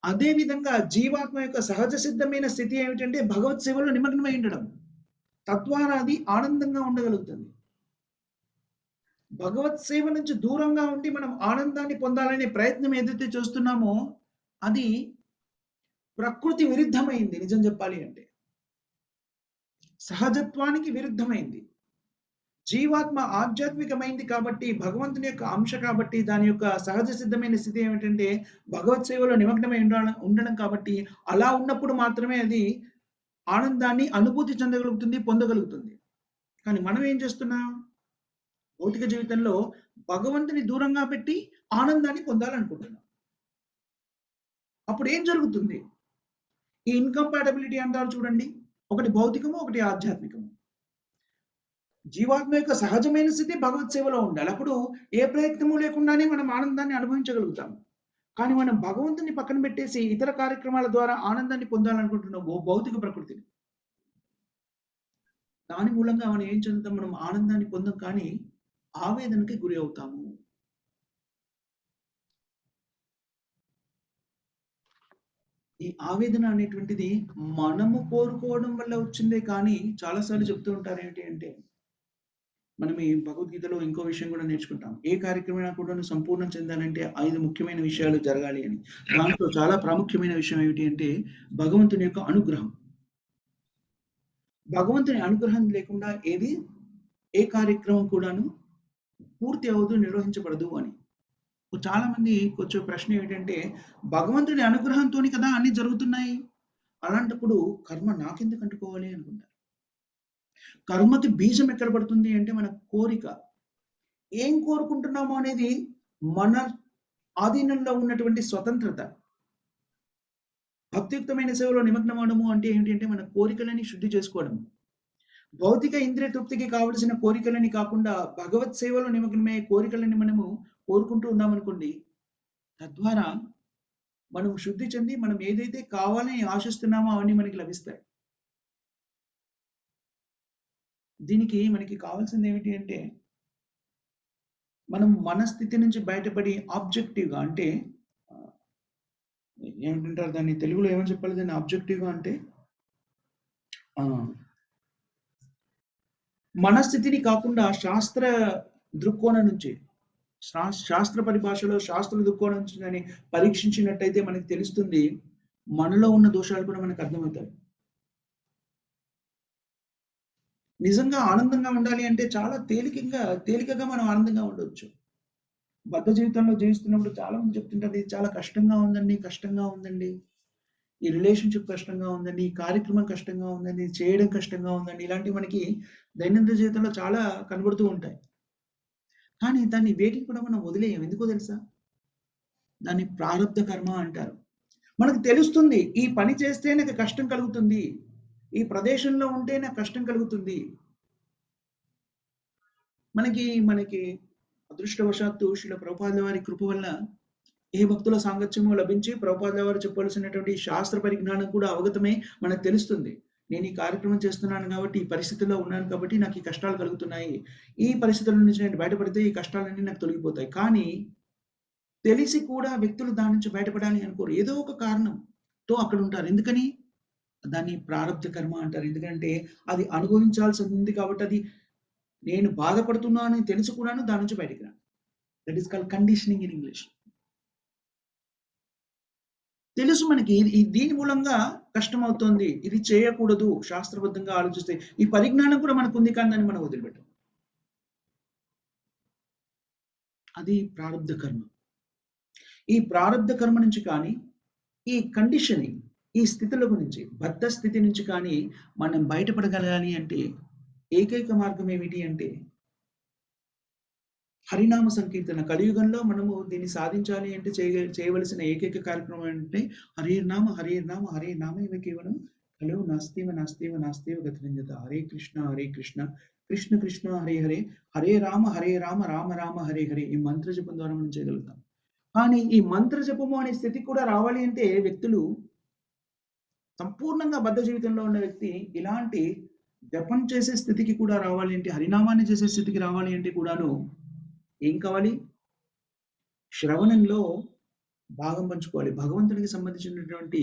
అదే విధంగా జీవాత్మ యొక్క సహజ సిద్ధమైన స్థితి ఏమిటంటే భగవత్ సేవలో నిమగ్నమై ఉండడం. తద్వారా అది ఆనందంగా ఉండగలుగుతుంది. భగవత్ సేవ నుంచి దూరంగా ఉండి మనం ఆనందాన్ని పొందాలనే ప్రయత్నం ఏదైతే చేస్తున్నామో అది ప్రకృతి విరుద్ధమైంది నిజం చెప్పాలి అంటే. సహజత్వానికి విరుద్ధమైంది. జీవాత్మ ఆధ్యాత్మికమైంది కాబట్టి, భగవంతుని యొక్క అంశ కాబట్టి, దాని యొక్క సహజ సిద్ధమైన స్థితి ఏమిటంటే భగవత్ సేవలో నిమగ్నమై ఉండడం కాబట్టి, అలా ఉన్నప్పుడు మాత్రమే అది ఆనందాన్ని అనుభూతి చెందగలుగుతుంది, పొందగలుగుతుంది. కానీ మనం ఏం చేస్తున్నాం? భౌతిక జీవితంలో భగవంతుని దూరంగా పెట్టి ఆనందాన్ని పొందాలనుకుంటున్నాం. అప్పుడు ఏం జరుగుతుంది? ఈ ఇన్‌కంపాటిబిలిటీ అంటారు చూడండి. ఒకటి భౌతికము, ఒకటి ఆధ్యాత్మికము. జీవాత్మ యొక్క సహజమైన స్థితి భగవత్ సేవలో ఉండాలి. అప్పుడు ఏ ప్రయత్నము లేకుండానే మనం ఆనందాన్ని అనుభవించగలుగుతాం. కానీ మనం భగవంతుని పక్కన పెట్టేసి ఇతర కార్యక్రమాల ద్వారా ఆనందాన్ని పొందాలనుకుంటున్నాం భౌతిక ప్రకృతిని. దాని మూలంగా మనం ఏం చెందుతాం? మనం ఆనందాన్ని పొందం కానీ ఆవేదనకి గురి అవుతాము. ఈ ఆవేదన అనేటువంటిది మనము కోరుకోవడం వల్ల వచ్చిందే కానీ చాలా సార్లు చెప్తూ ఉంటారు ఏంటి అంటే మనం ఈ భగవద్గీతలో ఇంకో విషయం కూడా నేర్చుకుంటాం. ఏ కార్యక్రమైనా కూడా సంపూర్ణం చెందాలంటే 5 ముఖ్యమైన విషయాలు జరగాలి అని. దాంట్లో చాలా ప్రాముఖ్యమైన విషయం ఏమిటి అంటే భగవంతుని యొక్క అనుగ్రహం. భగవంతుని అనుగ్రహం లేకుండా ఏ కార్యక్రమం కూడాను పూర్తి అవ్వదు, నిర్వహించబడదు అని. చాలా మంది కొంచెం ప్రశ్న ఏమిటంటే, భగవంతుడి అనుగ్రహంతోని కదా అన్నీ జరుగుతున్నాయి. అలాంటప్పుడు కర్మ నాకెందుకు అంటుకోవాలి అనుకుంటారు. కర్మకి బీజం ఎక్కడ పడుతుంది అంటే మన కోరిక. ఏం కోరుకుంటున్నామో అనేది మన ఆధీనంలో ఉన్నటువంటి స్వతంత్రత. భక్తియుక్తమైన సేవలో నిమగ్నమవ్వడము అంటే ఏంటి అంటే మన కోరికలని శుద్ధి చేసుకోవడం. భౌతిక ఇంద్రియ తృప్తికి కావలసిన కోరికలని కాకుండా భగవత్ సేవలో నిమగ్నమయ్యే కోరికలని మనము కోరుకుంటూ ఉన్నామనుకోండి. తద్వారా మనం శుద్ధి చెంది మనం ఏదైతే కావాలని ఆశిస్తున్నామో అవన్నీ మనకి లభిస్తాయి. దీనికి మనకి కావాల్సింది ఏమిటి అంటే మనం మన స్థితి నుంచి బయటపడి ఆబ్జెక్టివ్‌గా అంటే ఆహ్, ఏమంటుంటారు దాన్ని తెలుగులో ఏమని చెప్పాలి దాన్ని ఆబ్జెక్టివ్‌గా అంటే ఆ! మన స్థితిని కాకుండా శాస్త్ర దృక్కోణం నుంచి శాస్త్ర పరిభాషలో శాస్త్ర దృక్కోణం నుంచి గాని పరీక్షించినట్టయితే మనకు తెలుస్తుంది. మనలో ఉన్న దోషాలు కూడా మనకు అర్థమవుతాయి. నిజంగా ఆనందంగా ఉండాలి అంటే చాలా తేలికగా మనం ఆనందంగా ఉండొచ్చు. బద్ధ జీవితంలో జీవిస్తున్నప్పుడు చాలా మంది చెప్తుంటారు, "ఇది చాలా కష్టంగా ఉందండి, కష్టంగా ఉందండి. ఈ రిలేషన్‌షిప్ కష్టంగా ఉందండి. ఈ కార్యక్రమం కష్టంగా ఉందండి. ఇది చేయడం కష్టంగా ఉందండి." ఇలాంటివి మనకి దైనందిన జీవితంలో చాలా కనబడుతూ ఉంటాయి. కానీ దాన్ని వేటిని కూడా మనం వదిలేయం. ఎందుకో తెలుసా? దాన్ని ప్రారబ్ధ కర్మ అంటారు. మనకు తెలుస్తుంది. ఈ పని చేస్తే నాకు కష్టం కలుగుతుంది. ఈ ప్రదేశంలో ఉంటే నాకు కష్టం కలుగుతుంది. మనకి అదృష్టవశాత్తు శ్రీల ప్రభుపాదుల వారి కృప వల్ల ఏ భక్తుల సాంగత్యము లభించి ప్రభుపాదుల వారు చెప్పవలసినటువంటి శాస్త్ర పరిజ్ఞానం కూడా అవగతమై మనకు తెలుస్తుంది. నేను ఈ కార్యక్రమం చేస్తున్నాను కాబట్టి, ఈ పరిస్థితుల్లో ఉన్నాను కాబట్టి నాకు ఈ కష్టాలు కలుగుతున్నాయి. ఈ పరిస్థితుల నుంచి నేను బయటపడితే ఈ కష్టాలన్నీ నాకు తొలగిపోతాయి. కానీ తెలిసి కూడా వ్యక్తులు దాని నుంచి బయటపడాలి అనుకోరు. ఏదో ఒక కారణంతో అక్కడుంటారు. ఎందుకని? దాన్ని ప్రారబ్ధ కర్మ అంటారు. ఎందుకంటే అది అనుభవించాల్సి ఉంది కాబట్టి అది నేను బాధపడుతున్నాను అని తెలిసి కూడాను దాని నుంచి బయటికి రాను. That is called conditioning in English. తెలుసు మనకి దీని మూలంగా కష్టమవుతోంది. ఇది చేయకూడదు శాస్త్రబద్ధంగా ఆలోచిస్తే. ఈ పరిజ్ఞానం కూడా మనకుంది కానీ దాన్ని మనం వదిలిపెట్టం. అది ప్రారబ్ధ కర్మ. ఈ ప్రారబ్ధ కర్మ నుంచి కానీ, ఈ కండిషనింగ్ ఈ స్థితుల గురించి బద్ధ స్థితి నుంచి కానీ మనం బయటపడగలగాలి అంటే ఏకైక మార్గం ఏమిటి అంటే హరినామ సంకీర్తన. కలియుగంలో మనము దీన్ని సాధించాలి అంటే చేయవలసిన ఏకైక కార్యక్రమం అంటే హరిర్నామ, హరిర్నామ, హరిర్నామైవ కేవలం కలవు నాస్తివ నాస్తివ నాస్తివ గతిరంజత. హరే కృష్ణ, హరే కృష్ణ, కృష్ణ కృష్ణ హరే హరే, హరే రామ, రామ రామ హరే హరే. ఈ మంత్ర జపం ద్వారా మనం చేయగలుగుతాం. కానీ ఈ మంత్ర జపము అనే స్థితికి కూడా రావాలి అంటే వ్యక్తులు సంపూర్ణంగా బద్ధ జీవితంలో ఉన్న వ్యక్తి ఇలాంటి జపం చేసే స్థితికి కూడా రావాలి అంటే, హరినామాన్ని చేసే స్థితికి రావాలి అంటే కూడాను ఏం కావాలి? శ్రవణంలో భాగం పంచుకోవాలి. భగవంతునికి సంబంధించినటువంటి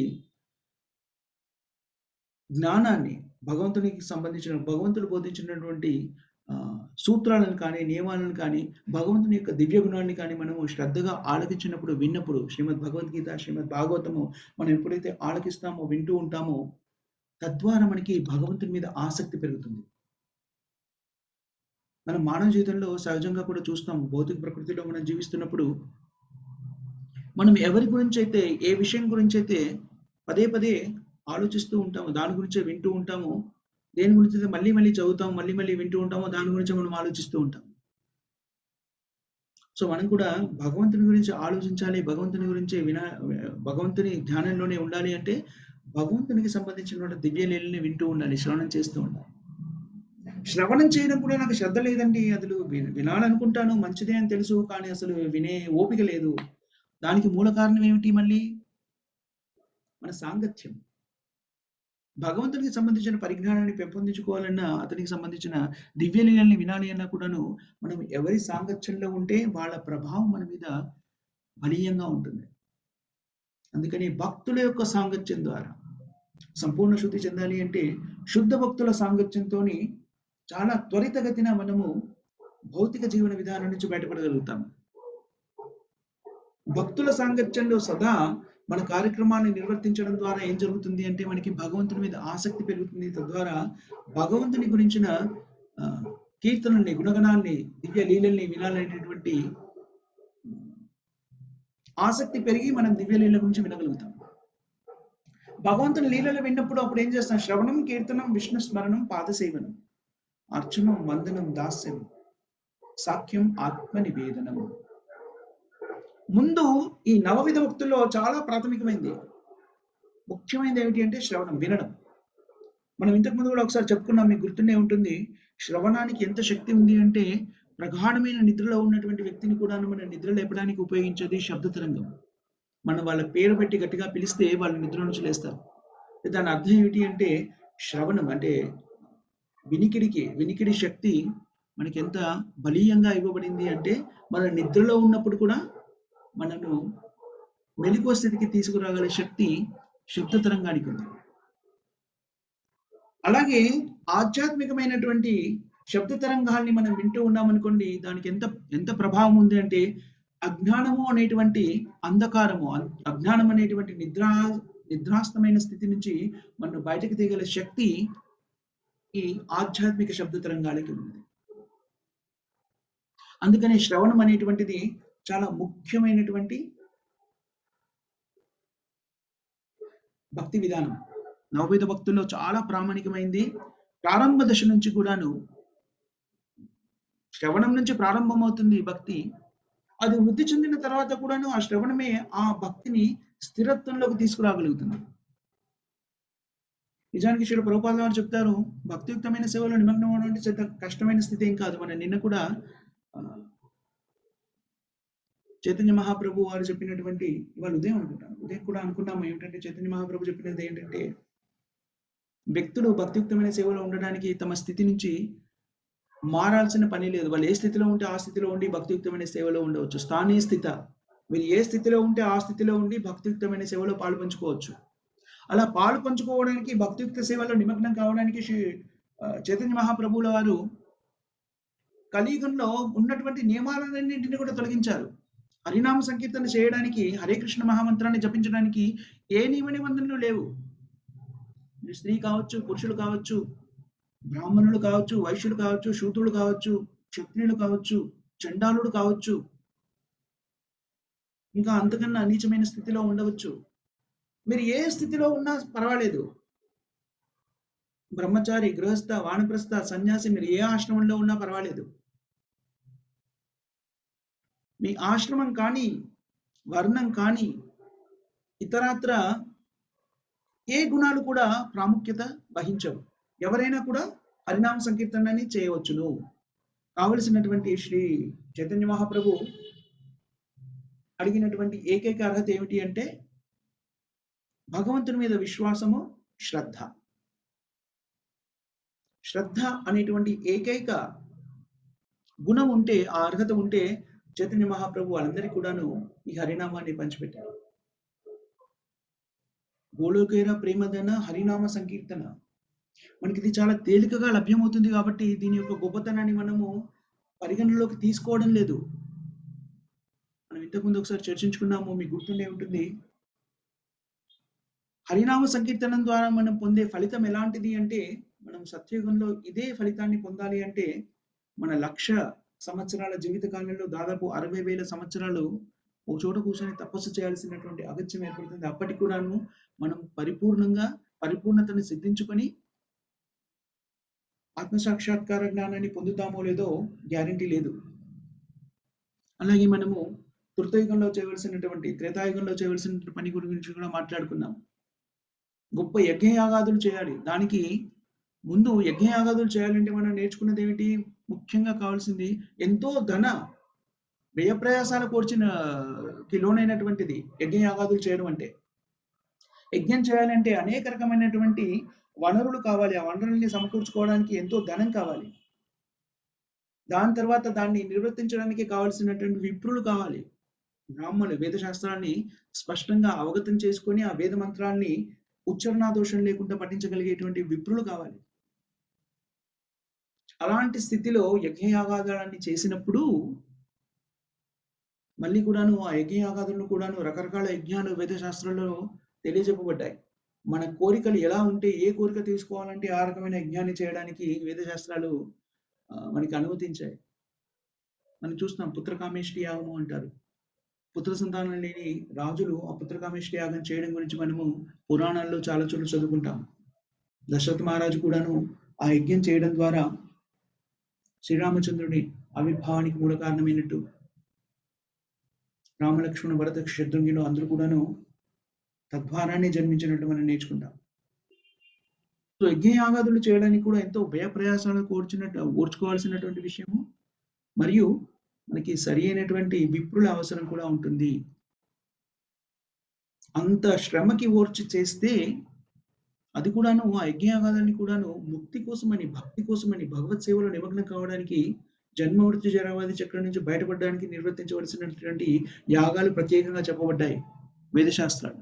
జ్ఞానాన్ని, భగవంతుడు బోధించినటువంటి సూత్రాలను కానీ, నియమాలను కానీ, భగవంతుని యొక్క దివ్య గుణాన్ని కానీ మనము శ్రద్ధగా ఆలకించినప్పుడు, విన్నప్పుడు శ్రీమద్ భగవద్గీత, శ్రీమద్ భాగవతము మనం ఎప్పుడైతే ఆలకిస్తామో, వింటూ ఉంటామో తద్వారా మనకి భగవంతుని మీద ఆసక్తి పెరుగుతుంది. మనం మానవ జీవితంలో సహజంగా కూడా చూస్తాం. భౌతిక ప్రకృతిలో మనం జీవిస్తున్నప్పుడు మనం ఎవరి గురించైతే, ఏ విషయం గురించైతే పదే పదే ఆలోచిస్తూ ఉంటామో, దాని గురించే వింటూ ఉంటామో, దేని గురించైతే మళ్ళీ మళ్ళీ చదువుతాం, మళ్ళీ మళ్ళీ వింటూ ఉంటామో, దాని గురించే మనం ఆలోచిస్తూ ఉంటాం. సో, మనం కూడా భగవంతుని గురించి ఆలోచించాలి, భగవంతుని ధ్యానంలోనే ఉండాలి అంటే, భగవంతునికి సంబంధించినటువంటి దివ్య లీలల్ని వింటూ ఉండాలి, శ్రవణం చేస్తూ ఉండాలి. శ్రవణం చేయడం కూడా నాకు శ్రద్ధ లేదండి. అసలు వినాలనుకుంటాను, మంచిదే అని తెలుసు. కానీ అసలు వినే ఓపిక లేదు. దానికి మూల కారణం ఏమిటి మళ్ళీ? మన సాంగత్యం. భగవంతునికి సంబంధించిన పరిజ్ఞానాన్ని పెంపొందించుకోవాలన్నా, అతనికి సంబంధించిన దివ్య లీలల్ని వినాలి అన్నా కూడాను, మనం ఎవరి సాంగత్యంలో ఉంటే వాళ్ళ ప్రభావం మన మీద బలీయంగా ఉంటుంది. అందుకని భక్తుల యొక్క సాంగత్యం ద్వారా సంపూర్ణ శుద్ధి చెందాలి అంటే, శుద్ధ భక్తుల సాంగత్యంతోని చాలా త్వరితగతిన మనము భౌతిక జీవన విధానం నుంచి బయటపడగలుగుతాం. భక్తుల సాంగత్యంలో సదా మన కార్యక్రమాన్ని నిర్వర్తించడం ద్వారా ఏం జరుగుతుంది అంటే మనకి భగవంతుని మీద ఆసక్తి పెరుగుతుంది. తద్వారా భగవంతుని గురించిన కీర్తనల్ని, గుణగణాల్ని, దివ్య లీలల్ని వినాలనేటటువంటి ఆసక్తి పెరిగి మనం దివ్య లీల గురించి వినగలుగుతాం. భగవంతుని లీలలు విన్నప్పుడు అప్పుడు ఏం చేస్తాం? శ్రవణం, కీర్తనం, విష్ణు స్మరణం, పాదసేవనం, అర్చనం, వందనం, దాస్యం, సాఖ్యం, ఆత్మ నివేదనం. ముందు ఈ నవవిధ భక్తుల్లో చాలా ప్రాథమికమైంది, ముఖ్యమైనది ఏమిటి అంటే శ్రవణం, వినడం. మనం ఇంతకు ముందు కూడా ఒకసారి చెప్పుకున్నాం, మీకు గుర్తుండే ఉంటుంది. శ్రవణానికి ఎంత శక్తి ఉంది అంటే ప్రగాఢమైన నిద్రలో ఉన్నటువంటి వ్యక్తిని కూడా మన నిద్ర లేపడానికి ఉపయోగించేది శబ్ద తరంగం. మనం వాళ్ళ పేరు పెట్టి గట్టిగా పిలిస్తే వాళ్ళు నిద్ర నుంచి లేస్తారు. దాని అర్థం ఏమిటి అంటే శ్రవణం అంటే వినికిడి శక్తి మనకి ఎంత బలీయంగా ఇవ్వబడింది అంటే మన నిద్రలో ఉన్నప్పుడు కూడా మనను మెలకువ స్థితికి తీసుకురాగల శక్తి శబ్ద తరంగానికి ఉంది. అలాగే ఆధ్యాత్మికమైనటువంటి శబ్ద తరంగాల్ని మనం వింటూ ఉన్నామనుకోండి, దానికి ఎంత ఎంత ప్రభావం ఉంది అంటే అజ్ఞానము అనేటువంటి అంధకారము, అజ్ఞానం అనేటువంటి నిద్రాస్తమైన స్థితి నుంచి మనం బయటకు తీయగల శక్తి ఈ ఆధ్యాత్మిక శబ్ద తరంగాలకి ఉంది. అందుకని శ్రవణం అనేటువంటిది చాలా ముఖ్యమైనటువంటి భక్తి విధానం. నవవిధ భక్తుల్లో చాలా ప్రామాణికమైంది. ప్రారంభ దశ నుంచి కూడాను శ్రవణం నుంచి ప్రారంభమవుతుంది భక్తి. అది వృద్ధి చెందిన తర్వాత కూడాను ఆ శ్రవణమే ఆ భక్తిని స్థిరత్వంలోకి తీసుకురాగలుగుతుంది. నిజానికి శ్రీ ప్రభుపాద వారు చెప్తారు, భక్తియుక్తమైన సేవలో నిమగ్నం అవడం అంటే చాలా కష్టమైన స్థితి ఏం కాదు. మన నిన్న కూడా చైతన్య మహాప్రభు వారు చెప్పినటువంటి, ఇవాళ ఉదయం కూడా అనుకున్నాము ఏమిటంటే, చైతన్య మహాప్రభు చెప్పినది ఏంటంటే, వ్యక్తులు భక్తియుక్తమైన సేవలో ఉండడానికి తమ స్థితి నుంచి మారాల్సిన పని లేదు. వాళ్ళు ఏ స్థితిలో ఉంటే ఆ స్థితిలో ఉండి భక్తియుక్తమైన సేవలో ఉండవచ్చు. స్థానియ స్థిత, మీరు ఏ స్థితిలో ఉంటే ఆ స్థితిలో ఉండి భక్తియుక్తమైన సేవలో పాలు పంచుకోవచ్చు. అలా పాలు పంచుకోవడానికి, భక్తియుక్త సేవలో నిమగ్నం కావడానికి చైతన్య మహాప్రభువుల వారు కలియుగంలో ఉన్నటువంటి నియమాలన్నింటినీ కూడా తొలగించారు. హరినామ సంకీర్తన చేయడానికి, హరే కృష్ణ మహామంత్రాన్ని జపించడానికి ఏ నియమ నిబంధనలు లేవు. స్త్రీ కావచ్చు, పురుషులు కావచ్చు, బ్రాహ్మణులు కావచ్చు, వైశ్యులు కావచ్చు, శూద్రులు కావచ్చు, క్షత్రియులు కావచ్చు, చండాలుడు కావచ్చు, ఇంకా అంతకన్నా నీచమైన స్థితిలో ఉండవచ్చు. మీరు ఏ స్థితిలో ఉన్నా పర్వాలేదు. బ్రహ్మచారి, గృహస్థ, వానప్రస్థ, సన్యాసి, మీరు ఏ ఆశ్రమంలో ఉన్నా పర్వాలేదు. మీ ఆశ్రమం కానీ, వర్ణం కానీ, ఇతరత్ర ఏ గుణాలు కూడా ప్రాముఖ్యత వహించవు. ఎవరైనా కూడా హరినామ సంకీర్తనని చేయవచ్చును. కావలసినటువంటి శ్రీ చైతన్య మహాప్రభు అడిగినటువంటి ఏకైక అర్హత ఏమిటి అంటే భగవంతుని మీద విశ్వాసము, శ్రద్ధ. శ్రద్ధ అనేటువంటి ఏకైక గుణం ఉంటే, ఆ అర్హత ఉంటే చైతన్య మహాప్రభు వాళ్ళందరికీ కూడాను ఈ హరినామాన్ని పంచిపెట్టారు. గోలోకేర ప్రేమదన హరినామ సంకీర్తన. మనకి ఇది చాలా తేలికగా లభ్యమవుతుంది కాబట్టి దీని యొక్క గొప్పతనాన్ని మనము పరిగణలోకి తీసుకోవడం లేదు. మనం ఇంతకుముందు ఒకసారి చర్చించుకున్నాము, మీకు గుర్తుండే ఉంటుంది. హరినామ సంకీర్తనం ద్వారా మనం పొందే ఫలితం ఎలాంటిది అంటే, మనం సత్యయుగంలో ఇదే ఫలితాన్ని పొందాలి అంటే మన 1,00,000 సంవత్సరాల జీవిత కాలంలో దాదాపు 60,000 సంవత్సరాలు ఒక చోట కూర్చొని తపస్సు చేయాల్సినటువంటి అగత్యం ఏర్పడుతుంది. అప్పటికి కూడాను మనం పరిపూర్ణతను సిద్ధించుకొని ఆత్మసాక్షాత్కార జ్ఞానాన్ని పొందుతామో లేదో గ్యారంటీ లేదు. అలాగే మనము కృతయుగంలో చేయవలసినటువంటి, త్రేతాయుగంలో చేయవలసినటువంటి పని గురించి కూడా మాట్లాడుకున్నాం. గొప్ప యజ్ఞయాగాదులు చేయాలి. దానికి ముందు యజ్ఞయాగాదులు చేయాలంటే మనం నేర్చుకున్నది ఏమిటి? ముఖ్యంగా కావాల్సింది ఎంతో ధన వ్యయ ప్రయాసాల కోర్చినకి లోనైనటువంటిది యజ్ఞయాగాదులు చేయడం అంటే. యజ్ఞం చేయాలంటే అనేక రకమైనటువంటి వనరులు కావాలి. ఆ వనరుల్ని సమకూర్చుకోవడానికి ఎంతో ధనం కావాలి. దాని తర్వాత దాన్ని నిర్వర్తించడానికి కావాల్సినటువంటి విప్రులు కావాలి. బ్రాహ్మణులు వేదశాస్త్రాన్ని స్పష్టంగా అవగతం చేసుకొని ఆ వేద మంత్రాన్ని ఉచ్చారణా దోషం లేకుండా పఠించగలిగేటువంటి విప్రులు కావాలి. అలాంటి స్థితిలో యజ్ఞయాగాదాన్ని చేసినప్పుడు మళ్ళీ కూడాను ఆ యజ్ఞయాగాదులను కూడాను రకరకాల యజ్ఞాలు వేదశాస్త్రంలో తెలియజెప్పబడ్డాయి. మన కోరికలు ఎలా ఉంటే, ఏ కోరిక తీసుకోవాలంటే ఆ రకమైన యజ్ఞాన్ని చేయడానికి వేదశాస్త్రాలు మనకి అనుమతించాయి. మనం చూస్తున్నాం, పుత్రకామేష్టి యాగము అంటారు. పుత్ర సంతానం లేని రాజులు ఆ పుత్రకామేష్టి యాగం చేయడం గురించి మనము పురాణాల్లో చాలా చోట్ల చదువుకుంటాం. దశరథ మహారాజు కూడాను ఆ యజ్ఞం చేయడం ద్వారా శ్రీరామచంద్రుని ఆవిర్భావానికి మూల కారణమైనట్టు రామలక్ష్మణ భరత శత్రుఘ్నులు అందరూ కూడాను తద్వారానే జన్మించినట్టు మనం నేర్చుకుంటాం. సో యజ్ఞయాగాదులు చేయడానికి కూడా ఎంతో వ్యయ ప్రయాసాలు ఓర్చుకోవాల్సినటువంటి విషయము, మరియు మనకి సరి అయినటువంటి విప్రుల అవసరం కూడా ఉంటుంది. అంత శ్రమకి ఓర్చి చేస్తే అది కూడాను ఆ యజ్ఞయాగాదాన్ని కూడాను ముక్తి కోసమని, భక్తి కోసమని, భగవత్ సేవలో నిమగ్నం కావడానికి, జన్మ మృత్యు జరావాది చక్రం నుంచి బయటపడడానికి నిర్వర్తించవలసినటువంటి యాగాలు ప్రత్యేకంగా చెప్పబడ్డాయి వేదశాస్త్రాలు.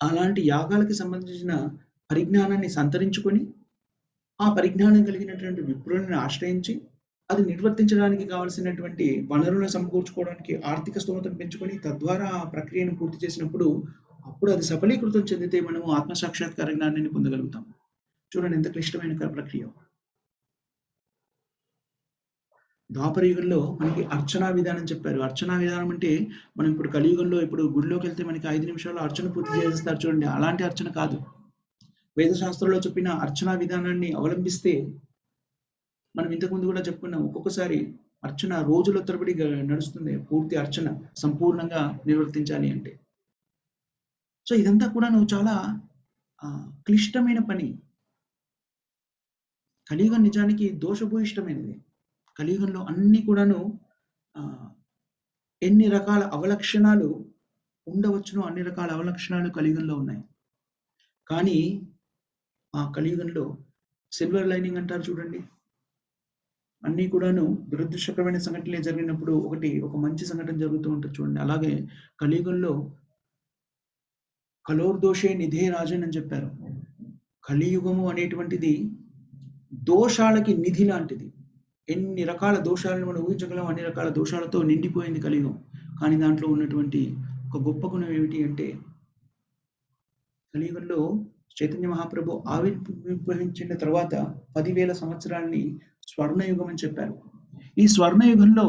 అలాంటి యాగాలకి సంబంధించిన పరిజ్ఞానాన్ని సంతరించుకొని ఆ పరిజ్ఞానం కలిగినటువంటి విప్రులను ఆశ్రయించి అది నిర్వర్తించడానికి కావలసినటువంటి వనరులను సమకూర్చుకోవడానికి ఆర్థిక స్తోమతను పెంచుకొని తద్వారా ఆ ప్రక్రియను పూర్తి చేసినప్పుడు అప్పుడు అది సఫలీకృతం చెందితే మనము ఆత్మసాక్షాత్కార జ్ఞానాన్ని పొందగలుగుతాం. చూడండి ఎంత క్లిష్టమైన ప్రక్రియ. ద్వాపర యుగంలో మనకి అర్చనా విధానం చెప్పారు. అర్చనా విధానం అంటే మనం ఇప్పుడు కలియుగంలో ఇప్పుడు గుడిలోకి వెళ్తే మనకి 5 నిమిషాల్లో అర్చన పూర్తి చేసేస్తారు చూడండి, అలాంటి అర్చన కాదు. వేదశాస్త్రంలో చెప్పిన అర్చనా విధానాన్ని అవలంబిస్తే మనం ఇంతకుముందు కూడా చెప్పుకున్నాం, ఒక్కొక్కసారి అర్చన రోజుల తరబడి నడుస్తుంది, పూర్తి అర్చన సంపూర్ణంగా నిర్వర్తించాలి అంటే. సో ఇదంతా కూడా చాలా క్లిష్టమైన పని. కలియుగం నిజానికి దోషభూయిష్టమైనది. కలియుగంలో అన్ని కూడాను ఎన్ని రకాల అవలక్షణాలు ఉండవచ్చునో అన్ని రకాల అవలక్షణాలు కలియుగంలో ఉన్నాయి. కానీ ఆ కలియుగంలో సిల్వర్ లైనింగ్ అంటారు చూడండి, అన్నీ కూడాను దురదృష్టకరమైన సంఘటనలే జరిగినప్పుడు ఒక మంచి సంఘటన జరుగుతూ ఉంటుంది చూడండి. అలాగే కలియుగంలో కలోర్దోషే నిధే రాజన్ అని చెప్పారు. కలియుగము అనేటువంటిది దోషాలకి నిధి లాంటిది. ఎన్ని రకాల దోషాలను మనం ఊహించగలం, అన్ని రకాల దోషాలతో నిండిపోయింది కలియుగం. కానీ దాంట్లో ఉన్నటువంటి ఒక గొప్ప గుణం ఏమిటి అంటే, కలియుగంలో చైతన్య మహాప్రభు ఆవిర్భవించిన తర్వాత 10,000 సంవత్సరాలని స్వర్ణయుగం అని చెప్పారు. ఈ స్వర్ణయుగంలో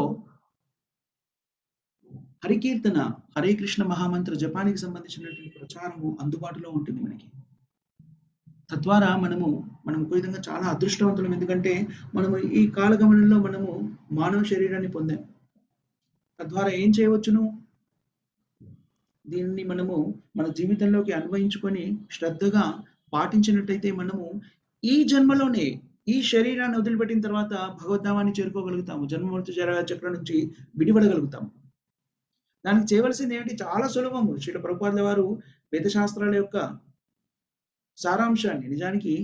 హరికీర్తన, హరే కృష్ణ మహామంత్ర జపానికి సంబంధించినటువంటి ప్రచారము అందుబాటులో ఉంటుంది మనకి. తద్వారా మనం ఒక విధంగా చాలా అదృష్టవంతులం. ఎందుకంటే మనము ఈ కాలగమనంలో మనము మానవ శరీరాన్ని పొందాం. తద్వారా ఏం చేయవచ్చును, దీన్ని మనము మన జీవితంలోకి అన్వయించుకొని శ్రద్ధగా పాటించినట్టయితే మనము ఈ జన్మలోనే ఈ శరీరాన్ని వదిలిపెట్టిన తర్వాత భగవద్ధామాన్ని చేరుకోగలుగుతాము. జన్మ మృత్యు జరావ్యాధి చక్రం నుంచి విడిపడగలుగుతాము. దానికి చేయవలసింది ఏమిటి, చాలా సులభము. శ్రీల ప్రభుపాదుల వారు వేదశాస్త్రాల యొక్క సారాంశాన్ని, నిజానికి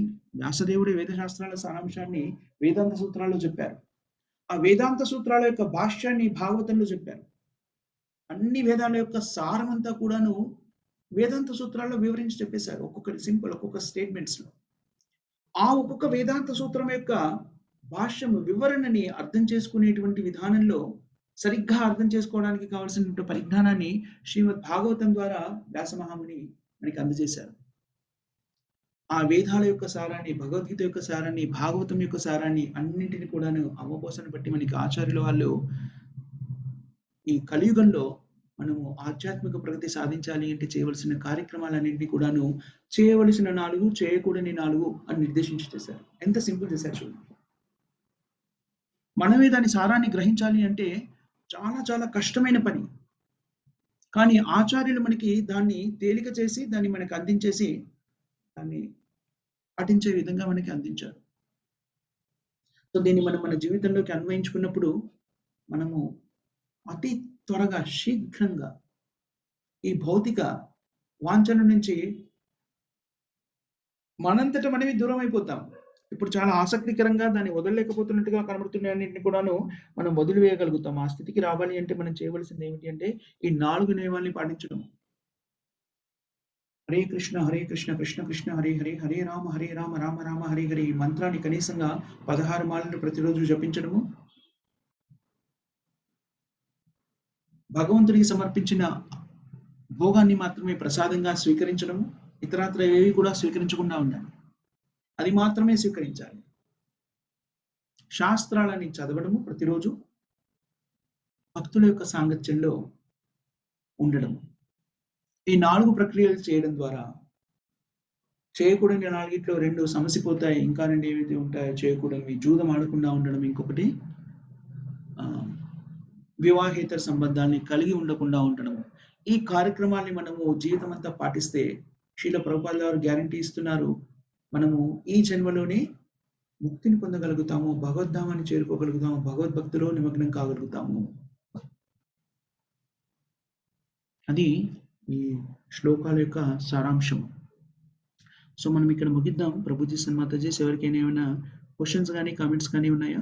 వ్యాసదేవుడి వేదశాస్త్రాల సారాంశాన్ని వేదాంత సూత్రాల్లో చెప్పారు. ఆ వేదాంత సూత్రాల యొక్క భాష్యాన్ని భాగవతంలో చెప్పారు. అన్ని వేదాల యొక్క సారమంతా కూడాను వేదాంత సూత్రాల్లో వివరించి చెప్పేశారు. ఒక్కొక్కటి సింపుల్, ఒక్కొక్క స్టేట్మెంట్స్ లో. ఆ ఒక్కొక్క వేదాంత సూత్రం యొక్క భాష్యము వివరణని అర్థం చేసుకునేటువంటి విధానంలో సరిగ్గా అర్థం చేసుకోవడానికి కావాల్సిన పరిజ్ఞానాన్ని శ్రీమద్ భాగవతం ద్వారా వ్యాసమహాముని మనకి అందజేశారు. ఆ వేదాల యొక్క సారాన్ని, భగవద్గీత యొక్క సారాన్ని, భాగవతం యొక్క సారాన్ని అన్నింటిని కూడాను అవపోసన బట్టి మనకి ఆచార్యుల వాళ్ళు ఈ కలియుగంలో మనము ఆధ్యాత్మిక ప్రగతి సాధించాలి అంటే చేయవలసిన కార్యక్రమాలన్నింటినీ కూడాను చేయవలసిన 4, చేయకూడని 4 అని నిర్దేశించి చేశారు. ఎంత సింపుల్ చేశారు చూడండి. మనమే దాని సారాన్ని గ్రహించాలి అంటే చాలా చాలా కష్టమైన పని. కానీ ఆచార్యులు మనకి దాన్ని తేలిక చేసి దాన్ని మనకి అందించేసి దాన్ని పాటించే విధంగా మనకి అందించారు. సో దీన్ని మనం మన జీవితంలోకి అన్వయించుకున్నప్పుడు మనము అతి త్వరగా, శీఘ్రంగా ఈ భౌతిక వాంఛన నుంచి మనంతట మనమే దూరం అయిపోతాం. ఇప్పుడు చాలా ఆసక్తికరంగా దాన్ని వదలలేకపోతున్నట్టుగా కనబడుతున్న అన్నింటిని కూడాను మనం వదిలివేయగలుగుతాం. ఆ స్థితికి రావాలి అంటే మనం చేయవలసింది ఏమిటి అంటే ఈ 4 నియమాల్ని పాటించడం. హరే కృష్ణ కృష్ణ కృష్ణ హరే హరే, హరే రామ రామ రామ హరే హరే. ఈ మంత్రాన్ని కనీసంగా 16 మాలలు ప్రతిరోజు జపించడము, భగవంతుడికి సమర్పించిన భోగాన్ని మాత్రమే ప్రసాదంగా స్వీకరించడము, ఇతరాత్ర ఏవి కూడా స్వీకరించకుండా ఉండాలి. అది మాత్రమే స్వీకరించాలి. శాస్త్రాలని చదవడము ప్రతిరోజు, భక్తుల యొక్క సాంగత్యంలో ఉండడం. ఈ 4 ప్రక్రియలు చేయడం ద్వారా చేయకూడని 4 2 సమసిపోతాయి. ఇంకా 2 ఏవైతే ఉంటాయో చేయకూడనివి. జూదం ఆడకుండా ఉండడం ఇంకొకటి. ఆహ్, వివాహేతర సంబంధాల్ని కలిగి ఉండకుండా ఉండడం. ఈ కార్యక్రమాల్ని మనము జీవితమంతా పాటిస్తే శ్రీల ప్రభుపాదుల వారు గ్యారంటీ ఇస్తున్నారు. మనము ఈ జన్మలోనే ముక్తిని పొందగలుగుతాము. భగవద్ధామాన్ని చేరుకోగలుగుతాము. భగవద్భక్తిలో నిమగ్నం కాగలుగుతాము. అది ఈ శ్లోకాల యొక్క సారాంశం. సో, మనం ఇక్కడ ముగిద్దాం. ప్రభుజీ సన్మాతాజీస్ ఎవరికైనా ఏమైనా క్వెషన్స్ గాని, కామెంట్స్ గాని ఉన్నాయా?